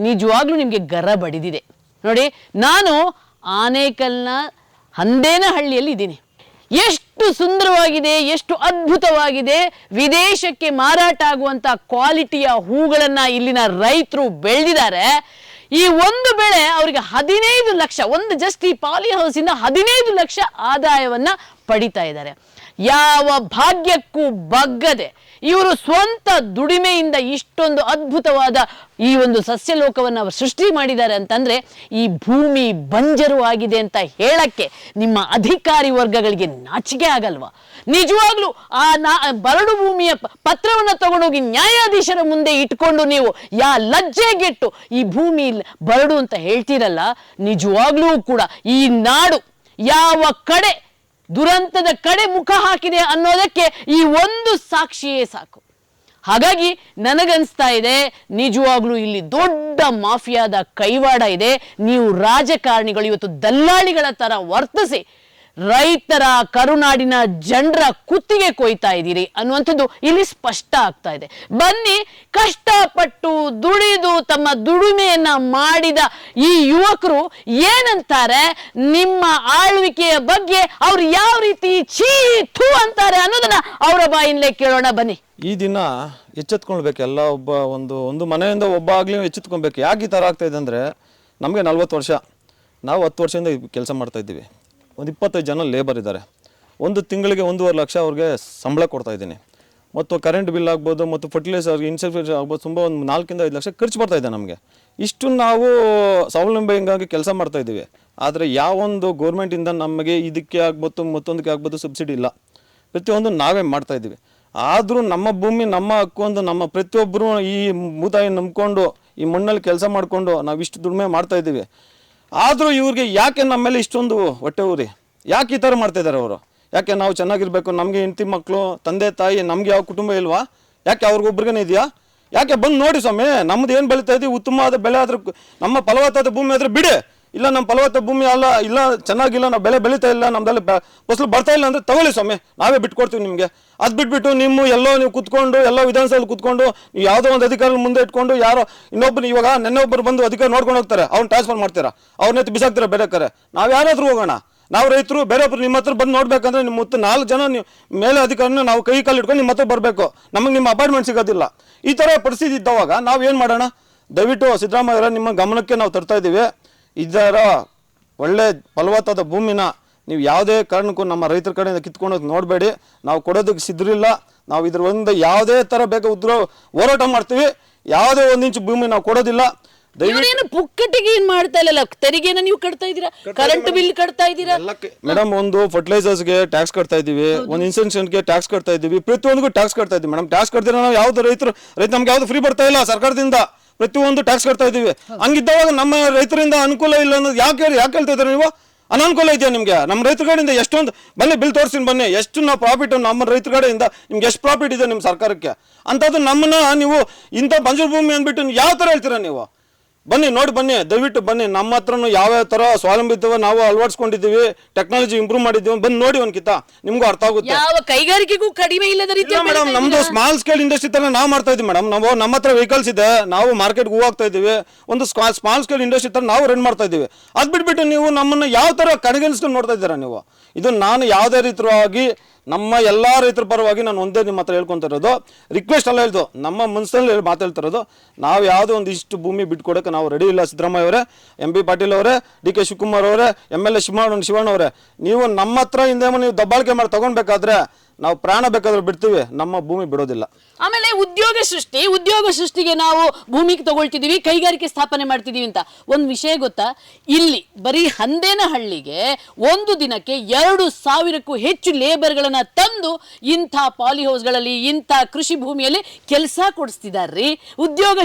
ನಿಜವಾಗ್ಲೂ ನಿಮಗೆ ಗರ್ರ ಬಡಿದಿದೆ. ನೋಡಿ, ನಾನು ಆನೇಕಲ್ನ ಹಂದೇನಹಳ್ಳಿಯಲ್ಲಿ ಇದ್ದೀನಿ. ಎಷ್ಟು ಸುಂದರವಾಗಿದೆ, ಎಷ್ಟು ಅದ್ಭುತವಾಗಿದೆ. ವಿದೇಶಕ್ಕೆ ಮಾರಾಟ ಆಗುವಂಥ ಕ್ವಾಲಿಟಿಯ ಹೂಗಳನ್ನು ಇಲ್ಲಿನ ರೈತರು ಬೆಳೆದಿದ್ದಾರೆ. ಈ ಒಂದು ಬೆಳೆ ಅವರಿಗೆ 15 ಲಕ್ಷ, ಒಂದು ಜಸ್ಟ್ ಈ ಪಾಲಿ ಹೌಸಿಂದ 15 ಲಕ್ಷ ಆದಾಯವನ್ನ ಪಡಿತಾ ಇದ್ದಾರೆ. ಯಾವ ಭಾಗ್ಯಕ್ಕೂ ಬಗ್ಗದೆ ಇವರು ಸ್ವಂತ ದುಡಿಮೆಯಿಂದ ಇಷ್ಟೊಂದು ಅದ್ಭುತವಾದ ಈ ಒಂದು ಸಸ್ಯಲೋಕವನ್ನು ಅವರು ಸೃಷ್ಟಿ ಮಾಡಿದ್ದಾರೆ ಅಂತಂದ್ರೆ, ಈ ಭೂಮಿ ಬಂಜರು ಆಗಿದೆ ಅಂತ ಹೇಳಕ್ಕೆ ನಿಮ್ಮ ಅಧಿಕಾರಿ ವರ್ಗಗಳಿಗೆ ನಾಚಿಕೆ ಆಗಲ್ವಾ? ನಿಜವಾಗ್ಲೂ ಬರಡು ಭೂಮಿಯ ಪತ್ರವನ್ನು ತಗೊಂಡೋಗಿ ನ್ಯಾಯಾಧೀಶರ ಮುಂದೆ ಇಟ್ಕೊಂಡು ನೀವು ಲಜ್ಜೆಗೆಟ್ಟು ಈ ಭೂಮಿ ಬರಡು ಅಂತ ಹೇಳ್ತೀರಲ್ಲ, ನಿಜವಾಗ್ಲೂ ಕೂಡ ಈ ನಾಡು ಯಾವ ಕಡೆ ದುರಂತದ ಕಡೆ ಮುಖ ಹಾಕಿದೆ ಅನ್ನೋದಕ್ಕೆ ಈ ಒಂದು ಸಾಕ್ಷಿಯೇ ಸಾಕು. ಹಾಗಾಗಿ ನನಗನ್ಸ್ತಾ ಇದೆ, ನಿಜವಾಗ್ಲೂ ಇಲ್ಲಿ ದೊಡ್ಡ ಮಾಫಿಯಾದ ಕೈವಾಡ ಇದೆ. ನೀವು ರಾಜಕಾರಣಿಗಳು ಇವತ್ತು ದಲ್ಲಾಳಿಗಳ ತರ ವರ್ತಿಸಿ ರೈತರ, ಕರುನಾಡಿನ ಜನರ ಕುತ್ತಿಗೆ ಕೊಯ್ತಾ ಇದ್ದೀರಿ ಅನ್ನುವಂಥದ್ದು ಇಲ್ಲಿ ಸ್ಪಷ್ಟ ಆಗ್ತಾ ಇದೆ. ಬನ್ನಿ, ಕಷ್ಟಪಟ್ಟು ದುಡಿದು ತಮ್ಮ ದುಡಿಮೆಯನ್ನ ಮಾಡಿದ ಈ ಯುವಕರು ಏನಂತಾರೆ, ನಿಮ್ಮ ಆಳ್ವಿಕೆಯ ಬಗ್ಗೆ ಅವ್ರು ಯಾವ ರೀತಿ ಥೂ ಅಂತಾರೆ ಅನ್ನೋದನ್ನ ಅವರ ಬಾಯಿಂದಲೇ ಕೇಳೋಣ ಬನ್ನಿ. ಈ ದಿನ ಎಚ್ಚೆತ್ಕೊಳ್ಬೇಕು. ಎಲ್ಲ ಒಂದು ಮನೆಯಿಂದ ಒಬ್ಬ ಆಗಲಿ ಎಚ್ಚೆತ್ಕೊಳ್ಬೇಕು. ಯಾಕೆ ಈ ಥರ ಆಗ್ತಾ ಇದೆ ಅಂದರೆ, ನಮಗೆ 40 ವರ್ಷ, ನಾವು 10 ವರ್ಷದಿಂದ ಕೆಲಸ ಮಾಡ್ತಾ ಇದ್ದೀವಿ. ಒಂದು 25 ಜನ ಲೇಬರ್ ಇದ್ದಾರೆ. ಒಂದು ತಿಂಗಳಿಗೆ 1.5 ಲಕ್ಷ ಅವ್ರಿಗೆ ಸಂಬಳ ಕೊಡ್ತಾ ಇದ್ದೀನಿ. ಮತ್ತು ಕರೆಂಟ್ ಬಿಲ್ ಆಗ್ಬೋದು, ಮತ್ತು ಫರ್ಟಿಲೈಸರ್ಗೆ ಇನ್ಸೂರೆನ್ಸ್ ಆಗ್ಬೋದು, ತುಂಬ ಒಂದು 4-5 ಲಕ್ಷ ಖರ್ಚು ಬರ್ತಾ ಇದೆ ನಮಗೆ. ಇಷ್ಟು ನಾವು ಸ್ವಾವಲಂಬಿಯಾಗಿ ಕೆಲಸ ಮಾಡ್ತಾ ಇದ್ದೀವಿ. ಆದರೆ ಯಾವೊಂದು ಗೋರ್ಮೆಂಟಿಂದ ನಮಗೆ ಇದಕ್ಕೆ ಆಗ್ಬೋದು, ಮತ್ತೊಂದಕ್ಕೆ ಆಗ್ಬೋದು ಸಬ್ಸಿಡಿ ಇಲ್ಲ. ಪ್ರತಿಯೊಂದು ನಾವೇ ಮಾಡ್ತಾ ಇದ್ದೀವಿ. ಆದರೂ ನಮ್ಮ ಭೂಮಿ, ನಮ್ಮ ಹಕ್ಕು ಅಂತ ನಮ್ಮ ಪ್ರತಿಯೊಬ್ಬರು ಈ ಭೂತಾಯಿ ನಂಬ್ಕೊಂಡು ಈ ಮಣ್ಣಲ್ಲಿ ಕೆಲಸ ಮಾಡಿಕೊಂಡು ನಾವು ಇಷ್ಟು ದುಡಿಮೆ ಮಾಡ್ತಾ ಇದ್ದೀವಿ. ಆದರೂ ಇವ್ರಿಗೆ ಯಾಕೆ ನಮ್ಮ ಮೇಲೆ ಇಷ್ಟೊಂದು ಹೊಟ್ಟೆ ಊರಿ? ಯಾಕೆ ಈ ಥರ ಮಾಡ್ತಾಯಿದ್ದಾರೆ ಅವರು? ಯಾಕೆ ನಾವು ಚೆನ್ನಾಗಿರ್ಬೇಕು, ನಮಗೆ ಹೆಂಡತಿ ಮಕ್ಕಳು, ತಂದೆ ತಾಯಿ, ನಮಗೆ ಯಾವ ಕುಟುಂಬ ಇಲ್ವಾ? ಯಾಕೆ ಅವ್ರಿಗೊಬ್ರಿಗೇ ಇದೆಯಾ? ಯಾಕೆ ಬಂದು ನೋಡಿ ಸ್ವಾಮಿ, ನಮ್ದು ಏನು ಬೆಳೀತಾ ಇದೀವಿ ಉತ್ತಮವಾದ ಬೆಳೆ ಆದ್ರೆ ನಮ್ಮ ಫಲವತ್ತಾದ ಭೂಮಿ ಆದ್ರೆ ಬಿಡಿ. ಇಲ್ಲ ನಮ್ಮ ಫಲವತ್ತ ಭೂಮಿ ಅಲ್ಲ, ಇಲ್ಲ ಚೆನ್ನಾಗಿಲ್ಲ, ನಾವು ಬೆಳೆ ಬೆಳೀತಾ ಇಲ್ಲ, ನಮ್ದಲ್ಲಿ ಫಸಲು ಬರ್ತಾ ಇಲ್ಲ ಅಂದ್ರೆ ತಗೊಳ್ಳಿ ಸ್ವಾಮಿ, ನಾವೇ ಬಿಟ್ಕೊಡ್ತೀವಿ ನಿಮಗೆ. ಅದು ಬಿಟ್ಬಿಟ್ಟು ನೀವು ಕುತ್ಕೊಂಡು ಎಲ್ಲೋ ವಿಧಾನಸಭೆಯಲ್ಲಿ ಕುತ್ಕೊಂಡು ನೀವು ಯಾವುದೋ ಒಂದು ಅಧಿಕಾರಿ ಮುಂದೆ ಇಟ್ಕೊಂಡು ಯಾರೋ ಇನ್ನೊಬ್ಬರು ಇವಾಗ ಒಬ್ಬರು ಬಂದು ಅಧಿಕಾರಿ ನೋಡ್ಕೊಂಡು ಹೋಗ್ತಾರೆ, ಅವ್ನು ಟ್ರಾನ್ಸ್ಫರ್ ಮಾಡ್ತೀರಾ, ಅವ್ರನ್ನ ಬಿಸಾಕ್ತೀರಾ ಬೇರೆ ಕರೆ. ನಾವು ಯಾರಾದ್ರೂ ಹೋಗೋಣ, ನಾವು ರೈತರು, ಬೇರೆಯೊಬ್ರು ನಿಮ್ಮ ಹತ್ರ ಬಂದು ನೋಡ್ಬೇಕಂದ್ರೆ ನಿಮ್ಮ 4 ಜನ ನೀವು ಮೇಲೆ ಅಧಿಕಾರಿನ ನಾವು ಕೈ ಕಾಲು ಇಟ್ಕೊಂಡು ನಿಮ್ಮ ಹತ್ರ ಬರಬೇಕು, ನಮಗೆ ನಿಮ್ಮ ಅಪಾಯಿಂಟ್ಮೆಂಟ್ ಸಿಗೋದಿಲ್ಲ. ಈ ಥರ ಪರಿಸ್ಥಿತಿ ಇದ್ದವಾಗ ನಾವು ಏನು ಮಾಡೋಣ? ದಯವಿಟ್ಟು ಸಿದ್ದರಾಮಯ್ಯ ನಿಮ್ಮ ಗಮನಕ್ಕೆ ನಾವು ತರ್ತಾ ಇದ್ದೀವಿ, ಇದರ ಒಳ್ಳೆ ಫಲವತ್ತಾದ ಭೂಮಿನ ನೀವು ಯಾವುದೇ ಕಾರಣಕ್ಕೂ ನಮ್ಮ ರೈತರ ಕಡೆಯಿಂದ ಕಿತ್ಕೊಂಡೋಗಿ ನೋಡಬೇಡಿ. ನಾವು ಕೊಡೋದಕ್ಕೆ ಸಿದ್ಧರಿಲ್ಲ. ನಾವು ಇದ್ರ ಒಂದು ಯಾವುದೇ ಥರ ಬೇಕು ಹೋರಾಟ ಮಾಡ್ತೀವಿ. ಯಾವುದೇ 1 ಇಂಚು ಭೂಮಿ ನಾವು ಕೊಡೋದಿಲ್ಲ. ಏನು ಪುಕ್ಕಟ್ಟಿಗೆ ಏನ್ ಮಾಡ್ತಾ ಇಲ್ಲ, ತೆರಿಗೆನ ನೀವು ಕಟ್ತಾ ಇದ್ದೀರಾ, ಕರೆಂಟ್ ಬಿಲ್ ಕಟ್ತಾ ಇದ್ದೀರಾ ಮೇಡಮ್. ಒಂದು ಫರ್ಟಿಲೈಸರ್ಸ್ಗೆ ಟ್ಯಾಕ್ಸ್ ಕಟ್ತಾ ಇದೀವಿ, ಒಂದು ಇನ್ಸೂರೆನ್ಸ್ಗೆ ಟ್ಯಾಕ್ಸ್ ಕಟ್ತಾ ಇದೀವಿ, ಪ್ರತಿಯೊಂದಕ್ಕೂ ಟ್ಯಾಕ್ಸ್ ಕಟ್ತಾ ಇದೀವಿ ಮೇಡಮ್. ಟ್ಯಾಕ್ಸ್ ಕಟ್ತಿರೋ ನಾವು ಯಾವ್ದು ರೈತ ನಮ್ಗೆ ಯಾವ್ದು ಫ್ರೀ ಬರ್ತಾ ಇಲ್ಲ ಸರ್ಕಾರದಿಂದ, ಪ್ರತಿಯೊಂದು ಟ್ಯಾಕ್ಸ್ ಕಟ್ತಾ ಇದೀವಿ. ಹಂಗಿದ್ದವಾಗ ನಮ್ಮ ರೈತರಿಂದ ಅನುಕೂಲ ಇಲ್ಲ ಅನ್ನೋದು ಯಾಕೆ ಹೇಳ್ತಾ ಇದ್ದಾರೆ ನೀವು? ಅನಾನುಕೂಲ ಇದೆಯಾ ನಿಮಗೆ? ನಮ್ಮ ರೈತರ ಕಡೆಯಿಂದ ಎಷ್ಟೊಂದು ಬನ್ನಿ ಬಿಲ್ ತೋರಿಸ್ತೀನಿ ಬನ್ನಿ, ಎಷ್ಟು ನಾವು ಪ್ರಾಫಿಟ್ ನಮ್ಮ ರೈತರ ಕಡೆಯಿಂದ ನಿಮ್ಗೆ ಎಷ್ಟು ಪ್ರಾಫಿಟ್ ಇದೆ ನಿಮ್ಮ ಸರ್ಕಾರಕ್ಕೆ ಅಂಥದ್ದು. ನಮ್ಮನ್ನ ನೀವು ಇಂಥ ಬಂಜರು ಭೂಮಿ ಅಂದ್ಬಿಟ್ಟು ಯಾವ ಥರ ಹೇಳ್ತೀರಾ ನೀವು? ಬನ್ನಿ ನೋಡಿ ಬನ್ನಿ, ದಯವಿಟ್ಟು ಬನ್ನಿ. ನಮ್ಮ ಹತ್ರನೂ ಯಾವ್ಯಾವ ಥರ ಸ್ವಾವಲಂಬಿತ್ವ ನಾವು ಅಳವಡಿಸ್ಕೊಂಡಿದ್ದೀವಿ, ಟೆಕ್ನಾಲಜಿ ಇಂಪ್ರೂವ್ ಮಾಡಿದ್ದೀವಿ, ಬಂದು ನೋಡಿ ಒಂದ್ಕಿತ ನಿಮ್ಗೂ ಅರ್ಥ ಆಗುತ್ತೆ. ಯಾವ ಕೈಗಾರಿಕೆಗೂ ಕಡಿಮೆ ಇಲ್ಲದ ರೀತಿ ಮೇಡಮ್ ನಮ್ದು ಸ್ಮಾಲ್ ಸ್ಕೇಲ್ ಇಂಡಸ್ಟ್ರಿ ತರ ನಾವು ಮಾಡ್ತಾ ಇದ್ದೀವಿ ಮೇಡಮ್. ನಾವು ನಮ್ಮ ಹತ್ರ ವೆಹಿಕಲ್ಸ್ ಇದೆ, ನಾವು ಮಾರ್ಕೆಟ್ಗೆ ಹೋಗ್ತಾ ಇದ್ದೀವಿ, ಒಂದು ಸ್ಮಾಲ್ ಸ್ಕೇಲ್ ಇಂಡಸ್ಟ್ರಿ ತರ ನಾವು ರನ್ ಮಾಡ್ತಾ ಇದ್ದೀವಿ. ಅದ್ ಬಿಟ್ಬಿಟ್ಟು ನೀವು ನಮ್ಮನ್ನ ಯಾವ ತರ ಕಡೆಗಣಿಸ್ಕೊಂಡು ನೋಡ್ತಾ ಇದ್ದೀರಾ ನೀವು? ಇದು ನಾನು ಯಾವುದೇ ರೀತಿಯಾಗಿ ನಮ್ಮ ಎಲ್ಲ ರೈತರ ಪರವಾಗಿ ನಾನು ಒಂದೇ ನಿಮ್ಮ ಹತ್ರ ಹೇಳ್ಕೊಂತ ಇರೋದು, ರಿಕ್ವೆಸ್ಟ್ ಅಲ್ಲ ಹೇಳ್ದು, ನಮ್ಮ ಮನಸ್ಸಲ್ಲಿ ಮಾತಾಡ್ತಿರೋದು. ನಾವು ಯಾವುದೋ ಒಂದು ಇಷ್ಟು ಭೂಮಿ ಬಿಟ್ಕೊಡಕ್ಕೆ ನಾವು ರೆಡಿ ಇಲ್ಲ. ಸಿದ್ದರಾಮಯ್ಯ ಅವರೇ, MP ಪಾಟೀಲ್ ಅವರೇ, DK ಶಿವಕುಮಾರ್ ಅವರೇ, MLA ಶಿವಣ್ಣ ಅವರೇ, ನೀವು ನಮ್ಮ ಹತ್ರ ಹಿಂದೆ ನೀವು ದಬ್ಬಾಳಿಕೆ ಮಾಡಿ ತಗೊಳ್ಬೇಕಾದ್ರೆ ನಾವು ಪ್ರಾಣ ಬೇಕಾದ್ರೆ ಬಿಡ್ತೀವಿ, ನಮ್ಮ ಭೂಮಿ ಬಿಡೋದಿಲ್ಲ. ಆಮೇಲೆ ಉದ್ಯೋಗ ಸೃಷ್ಟಿಗೆ ನಾವು ಭೂಮಿಗೆ ತಗೊಳ್ತಿದೀವಿ, ಕೈಗಾರಿಕೆ ಸ್ಥಾಪನೆ ಮಾಡ್ತಿದೀವಿ ಅಂತ ಒಂದು ವಿಷಯ ಗೊತ್ತಾ? ಇಲ್ಲಿ ಬರೀ ಹಂದೇನಹಳ್ಳಿಗೆ ಒಂದು ದಿನಕ್ಕೆ 2,000ಕ್ಕೂ ಹೆಚ್ಚು ಲೇಬರ್ಗಳನ್ನ ತಂದು ಇಂಥ ಪಾಲಿಹೌಸ್ಗಳಲ್ಲಿ ಇಂಥ ಕೃಷಿ ಭೂಮಿಯಲ್ಲಿ ಕೆಲಸ ಕೊಡಿಸ್ತಿದಾರ್ರಿ. ಉದ್ಯೋಗ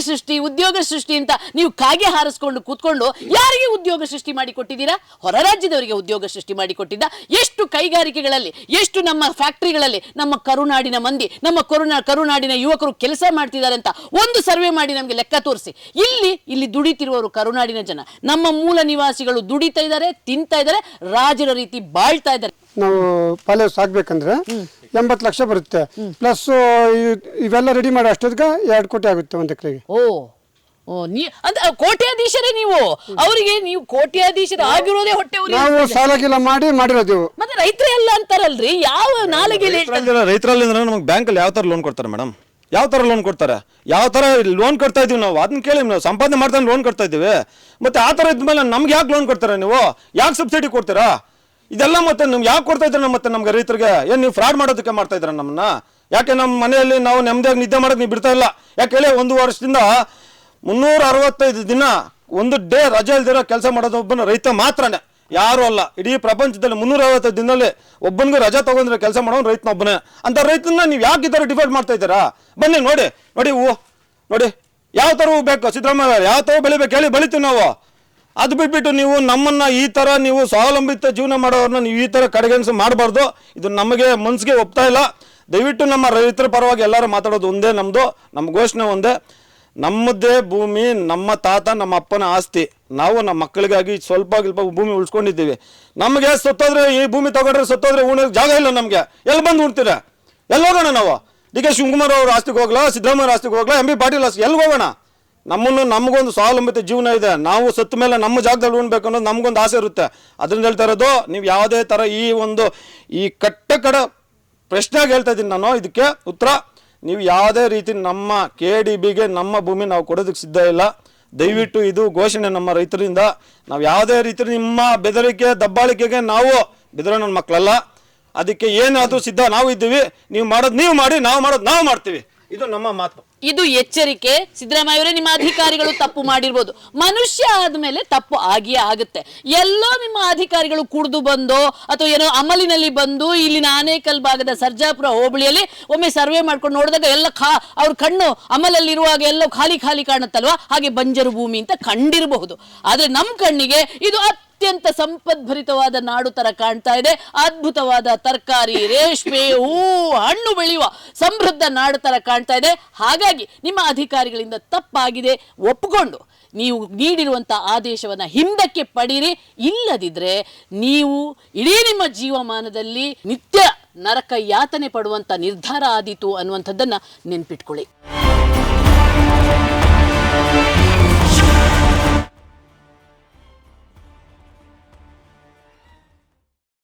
ಸೃಷ್ಟಿ ಅಂತ ನೀವು ಕಾಗೆ ಹಾರಿಸ್ಕೊಂಡು ಕೂತ್ಕೊಂಡು ಯಾರಿಗೆ ಉದ್ಯೋಗ ಸೃಷ್ಟಿ ಮಾಡಿ ಕೊಟ್ಟಿದ್ದೀರಾ? ಹೊರ ರಾಜ್ಯದವರಿಗೆ ಉದ್ಯೋಗ ಸೃಷ್ಟಿ ಮಾಡಿ ಕೊಟ್ಟಿದ್ದ. ಎಷ್ಟು ಕೈಗಾರಿಕೆಗಳಲ್ಲಿ, ಎಷ್ಟು ನಮ್ಮ ಫ್ಯಾಕ್ಟರಿಗಳಲ್ಲಿ ನಮ್ಮ ಕರುನಾಡಿನ ಮಂದಿ, ನಮ್ಮ ಕರುನಾಡಿನ ಯುವಕರು ಕೆಲಸ ಮಾಡ್ತಿದ್ದಾರೆ ಅಂತ ಒಂದು ಸರ್ವೆ ಮಾಡಿ ನಮಗೆ ಲೆಕ್ಕ ತೋರಿಸಿ. ಇಲ್ಲಿ ದುಡಿತಿರುವವರು ಕರುನಾಡಿನ ಜನ, ನಮ್ಮ ಮೂಲ ನಿವಾಸಿಗಳು ದುಡಿತಾ ಇದ್ದಾರೆ, ತಿಂತಾ ಇದ್ದಾರೆ, ರಾಜರ ರೀತಿ ಬಾಳ್ತಾ ಇದ್ದಾರೆ. ನಾವು ಪಾಲೆ ಸಾಕ್ಬೇಕಂದ್ರೆ 80 ಲಕ್ಷ ಬರುತ್ತೆ, ಪ್ಲಸ್ ಇವೆಲ್ಲ ರೆಡಿ ಮಾಡೋ ಅಷ್ಟೊತ್ತಿಗೆ 2 ಕೋಟಿ ಆಗುತ್ತೆ 1 ಎಕರೆಗೆ. ಕೋಟ್ಯಾಧೀಶರೇ ನೀವು, ಅವರಿಗೆ ನೀವು ಕೋಟ್ಯಾಧೀಶರ ಆಗಿರೋದೇ ಹೊಟ್ಟೆ ಉರಿ. ನಾವು ಸಾಲ ಮಾಡಿರೋದು ಮತ್ತೆ ರೈತರೇ ಅಲ್ಲ ಅಂತಾರಲ್ರಿ, ಯಾವ ನಾಲಿಗೆ ರೈತರಲ್ಲಿ ಅಂದ್ರೆ ನಮಗೆ ಬ್ಯಾಂಕಲ್ಲಿ ಯಾವ ತರ ಲೋನ್ ಕೊಡ್ತಾರೆ ಮೇಡಮ್? ಯಾವ ತರ ಲೋನ್ ಕೊಡ್ತಾರೆ? ಯಾವ ತರ ಲೋನ್ ಕೊಡ್ತಾ ಇದೀವಿ ನಾವು? ಅದನ್ನ ಕೇಳಿ, ನಾವು ಸಂಪಾದನೆ ಮಾಡ್ತಾ ಲೋನ್ ಕೊಡ್ತಾ ಇದೀವಿ. ಮತ್ತೆ ಆ ತರ ಇದ್ಮೇಲೆ ನಮ್ಗೆ ಯಾಕೆ ಲೋನ್ ಕೊಡ್ತಾರೆ ನೀವು? ಯಾಕೆ ಸಬ್ಸಿಡಿ ಕೊಡ್ತೀರಾ? ಇದೆಲ್ಲ ಮತ್ತೆ ನಮ್ಗೆ ಯಾಕೆ ಕೊಡ್ತಾ ಇದ್ದೀರಾ? ಮತ್ತೆ ನಮ್ಗೆ ರೈತರಿಗೆ ಏನು ನೀವು ಫ್ರಾಡ್ ಮಾಡೋದಕ್ಕೆ ಮಾಡ್ತಾ ಇದ್ದೀರಾ ನಮ್ಮನ್ನ? ಯಾಕೆ ನಮ್ಮ ಮನೆಯಲ್ಲಿ ನಾವು ನೆಮ್ಮದಿಯಾಗಿ ನಿದ್ದೆ ಮಾಡೋದು ನೀವು ಬಿಡ್ತಾ ಇಲ್ಲ? ಯಾಕೆ ಹೇಳಿ, 1 ವರ್ಷದಿಂದ 365 ದಿನ ಒಂದು ಡೇ ರಜೆ ಇಲ್ದಿರೋ ಕೆಲಸ ಮಾಡೋದು ಒಬ್ಬನ ರೈತ ಮಾತ್ರನೇ, ಯಾರು ಅಲ್ಲ. ಇಡೀ ಪ್ರಪಂಚದಲ್ಲಿ 365 ದಿನದಲ್ಲಿ ಒಬ್ಬನಿಗೆ ರಜಾ ತಗೊಂಡ್ರೆ ಕೆಲಸ ಮಾಡೋನು ರೈತನೊಬ್ಬನೇ. ಅಂತ ರೈತನ ನೀವು ಯಾಕೆ ಈ ಥರ ಡಿಫೈಡ್ ಮಾಡ್ತಾ ಇದ್ದೀರಾ? ಬನ್ನಿ ನೋಡಿ ಹೂವು ನೋಡಿ, ಯಾವ ಥರ ಹೂ ಬೇಕು ಸಿದ್ದರಾಮಯ್ಯ, ಯಾವ ಥರ ಬೆಳಿಬೇಕು ಹೇಳಿ, ಬೆಳಿತೀವಿ ನಾವು. ಅದು ಬಿಟ್ಬಿಟ್ಟು ನೀವು ನಮ್ಮನ್ನ ಈ ಥರ ನೀವು ಸ್ವಾವಲಂಬಿತ ಜೀವನ ಮಾಡೋರನ್ನ ನೀವು ಈ ಥರ ಕಡೆಗಣಿಸಿ ಮಾಡಬಾರ್ದು. ಇದು ನಮಗೆ ಮನಸ್ಸಿಗೆ ಒಪ್ತಾ ಇಲ್ಲ. ದಯವಿಟ್ಟು ನಮ್ಮ ರೈತರ ಪರವಾಗಿ ಎಲ್ಲರೂ ಮಾತಾಡೋದು ಒಂದೇ, ನಮ್ಮ ಘೋಷಣೆ ಒಂದೇ, ನಮ್ಮದೇ ಭೂಮಿ, ನಮ್ಮ ತಾತ ನಮ್ಮ ಅಪ್ಪನ ಆಸ್ತಿ. ನಾವು ನಮ್ಮ ಮಕ್ಕಳಿಗಾಗಿ ಸ್ವಲ್ಪ ಭೂಮಿ ಉಳಿಸ್ಕೊಂಡಿದ್ದೀವಿ. ನಮಗೆ ಸತ್ತೋದ್ರೆ, ಈ ಭೂಮಿ ತಗೊಂಡ್ರೆ ಸತ್ತೋದ್ರೆ ಉಣ್ಣೋಕೆ ಜಾಗ ಇಲ್ಲ ನಮಗೆ. ಎಲ್ಲಿ ಬಂದು ಉಣ್ತೀರಾ? ಎಲ್ಲಿ ಹೋಗೋಣ ನಾವು? DK ಶಿವಕುಮಾರ್ ಅವ್ರ ಆಸ್ತಿಗೆ ಹೋಗ್ಲಾ, ಸಿದ್ದರಾಮಯ್ಯ ಆಸ್ತಿಗೆ ಹೋಗ್ಲಾ, MP ಪಾಟೀಲ್ ಆಸ್ತಿ ಎಲ್ಲಿ ಹೋಗೋಣ? ನಮಗೊಂದು ಸ್ವಾವಲಂಬಿತ ಜೀವನ ಇದೆ. ನಾವು ಸತ್ತ ಮೇಲೆ ನಮ್ಮ ಜಾಗದಲ್ಲಿ ಉಣ್ಬೇಕು ಅನ್ನೋದು ನಮಗೊಂದು ಆಸೆ ಇರುತ್ತೆ. ಅದರಿಂದ ಹೇಳ್ತಾ ಇರೋದು, ನೀವು ಯಾವುದೇ ಥರ ಈ ಕಟ್ಟ ಪ್ರಶ್ನೆಯಾಗಿ ಹೇಳ್ತಾ ಇದ್ದೀನಿ ನಾನು. ಇದಕ್ಕೆ ಉತ್ತರ, ನೀವು ಯಾವುದೇ ರೀತಿ ನಮ್ಮ KDBಗೆ ನಮ್ಮ ಭೂಮಿ ನಾವು ಕೊಡೋದಕ್ಕೆ ಸಿದ್ಧ ಇಲ್ಲ. ದಯವಿಟ್ಟು ಇದು ಘೋಷಣೆ ನಮ್ಮ ರೈತರಿಂದ. ನಾವು ಯಾವುದೇ ರೀತಿ ನಿಮ್ಮ ಬೆದರಿಕೆ ದಬ್ಬಾಳಿಕೆಗೆ ನಾವು ಬೆದರೋ ನನ್ನ ಮಕ್ಕಳಲ್ಲ. ಅದಕ್ಕೆ ಏನಾದರೂ ಸಿದ್ಧ ನಾವು ಇದ್ದೀವಿ. ನೀವು ಮಾಡೋದು ನೀವು ಮಾಡಿ, ನಾವು ಮಾಡೋದು ನಾವು ಮಾಡ್ತೀವಿ. ಇದು ನಮ್ಮ ಮಾತು. ಇದು ಎಚ್ಚರಿಕೆ. ಸಿದ್ದರಾಮಯ್ಯ ಅವರೇ, ನಿಮ್ಮ ಅಧಿಕಾರಿಗಳು ತಪ್ಪು ಮಾಡಿರ್ಬೋದು, ಮನುಷ್ಯ ಆದ್ಮೇಲೆ ತಪ್ಪು ಆಗಿಯೇ ಆಗುತ್ತೆ. ಎಲ್ಲೋ ನಿಮ್ಮ ಅಧಿಕಾರಿಗಳು ಕುಡಿದು ಬಂದು ಅಥವಾ ಏನೋ ಅಮಲಿನಲ್ಲಿ ಬಂದು ಇಲ್ಲಿನ ಆನೇಕಲ್ ಭಾಗದ ಸರ್ಜಾಪುರ ಹೋಬಳಿಯಲ್ಲಿ ಒಮ್ಮೆ ಸರ್ವೆ ಮಾಡ್ಕೊಂಡು ನೋಡಿದಾಗ ಎಲ್ಲ ಅವ್ರ ಕಣ್ಣು ಅಮಲಲ್ಲಿರುವಾಗ ಎಲ್ಲೋ ಖಾಲಿ ಕಾಣುತ್ತಲ್ವಾ, ಹಾಗೆ ಬಂಜರು ಭೂಮಿ ಅಂತ ಕಂಡಿರಬಹುದು. ಆದ್ರೆ ನಮ್ಮ ಕಣ್ಣಿಗೆ ಇದು ಅತ್ಯಂತ ಸಂಪದ್ಭರಿತವಾದ ನಾಡು ತರ ಕಾಣ್ತಾ ಇದೆ. ಅದ್ಭುತವಾದ ತರಕಾರಿ, ರೇಷ್ಮೆ, ಹೂವು, ಹಣ್ಣು ಬೆಳೆಯುವ ಸಮೃದ್ಧ ನಾಡು ತರ ಕಾಣ್ತಾ ಇದೆ. ಹಾಗಾಗಿ ನಿಮ್ಮ ಅಧಿಕಾರಿಗಳಿಂದ ತಪ್ಪಾಗಿದೆ ಒಪ್ಪಿಕೊಂಡು ನೀವು ನೀಡಿರುವಂಥ ಆದೇಶವನ್ನು ಹಿಂದಕ್ಕೆ ಪಡೀರಿ. ಇಲ್ಲದಿದ್ದರೆ ನೀವು ಇಡೀ ನಿಮ್ಮ ಜೀವಮಾನದಲ್ಲಿ ನಿತ್ಯ ನರಕ ಯಾತನೆ ಪಡುವಂಥ ನಿರ್ಧಾರ ಆದೀತು ಅನ್ನುವಂಥದ್ದನ್ನು ನೆನ್ಪಿಟ್ಕೊಳ್ಳಿ.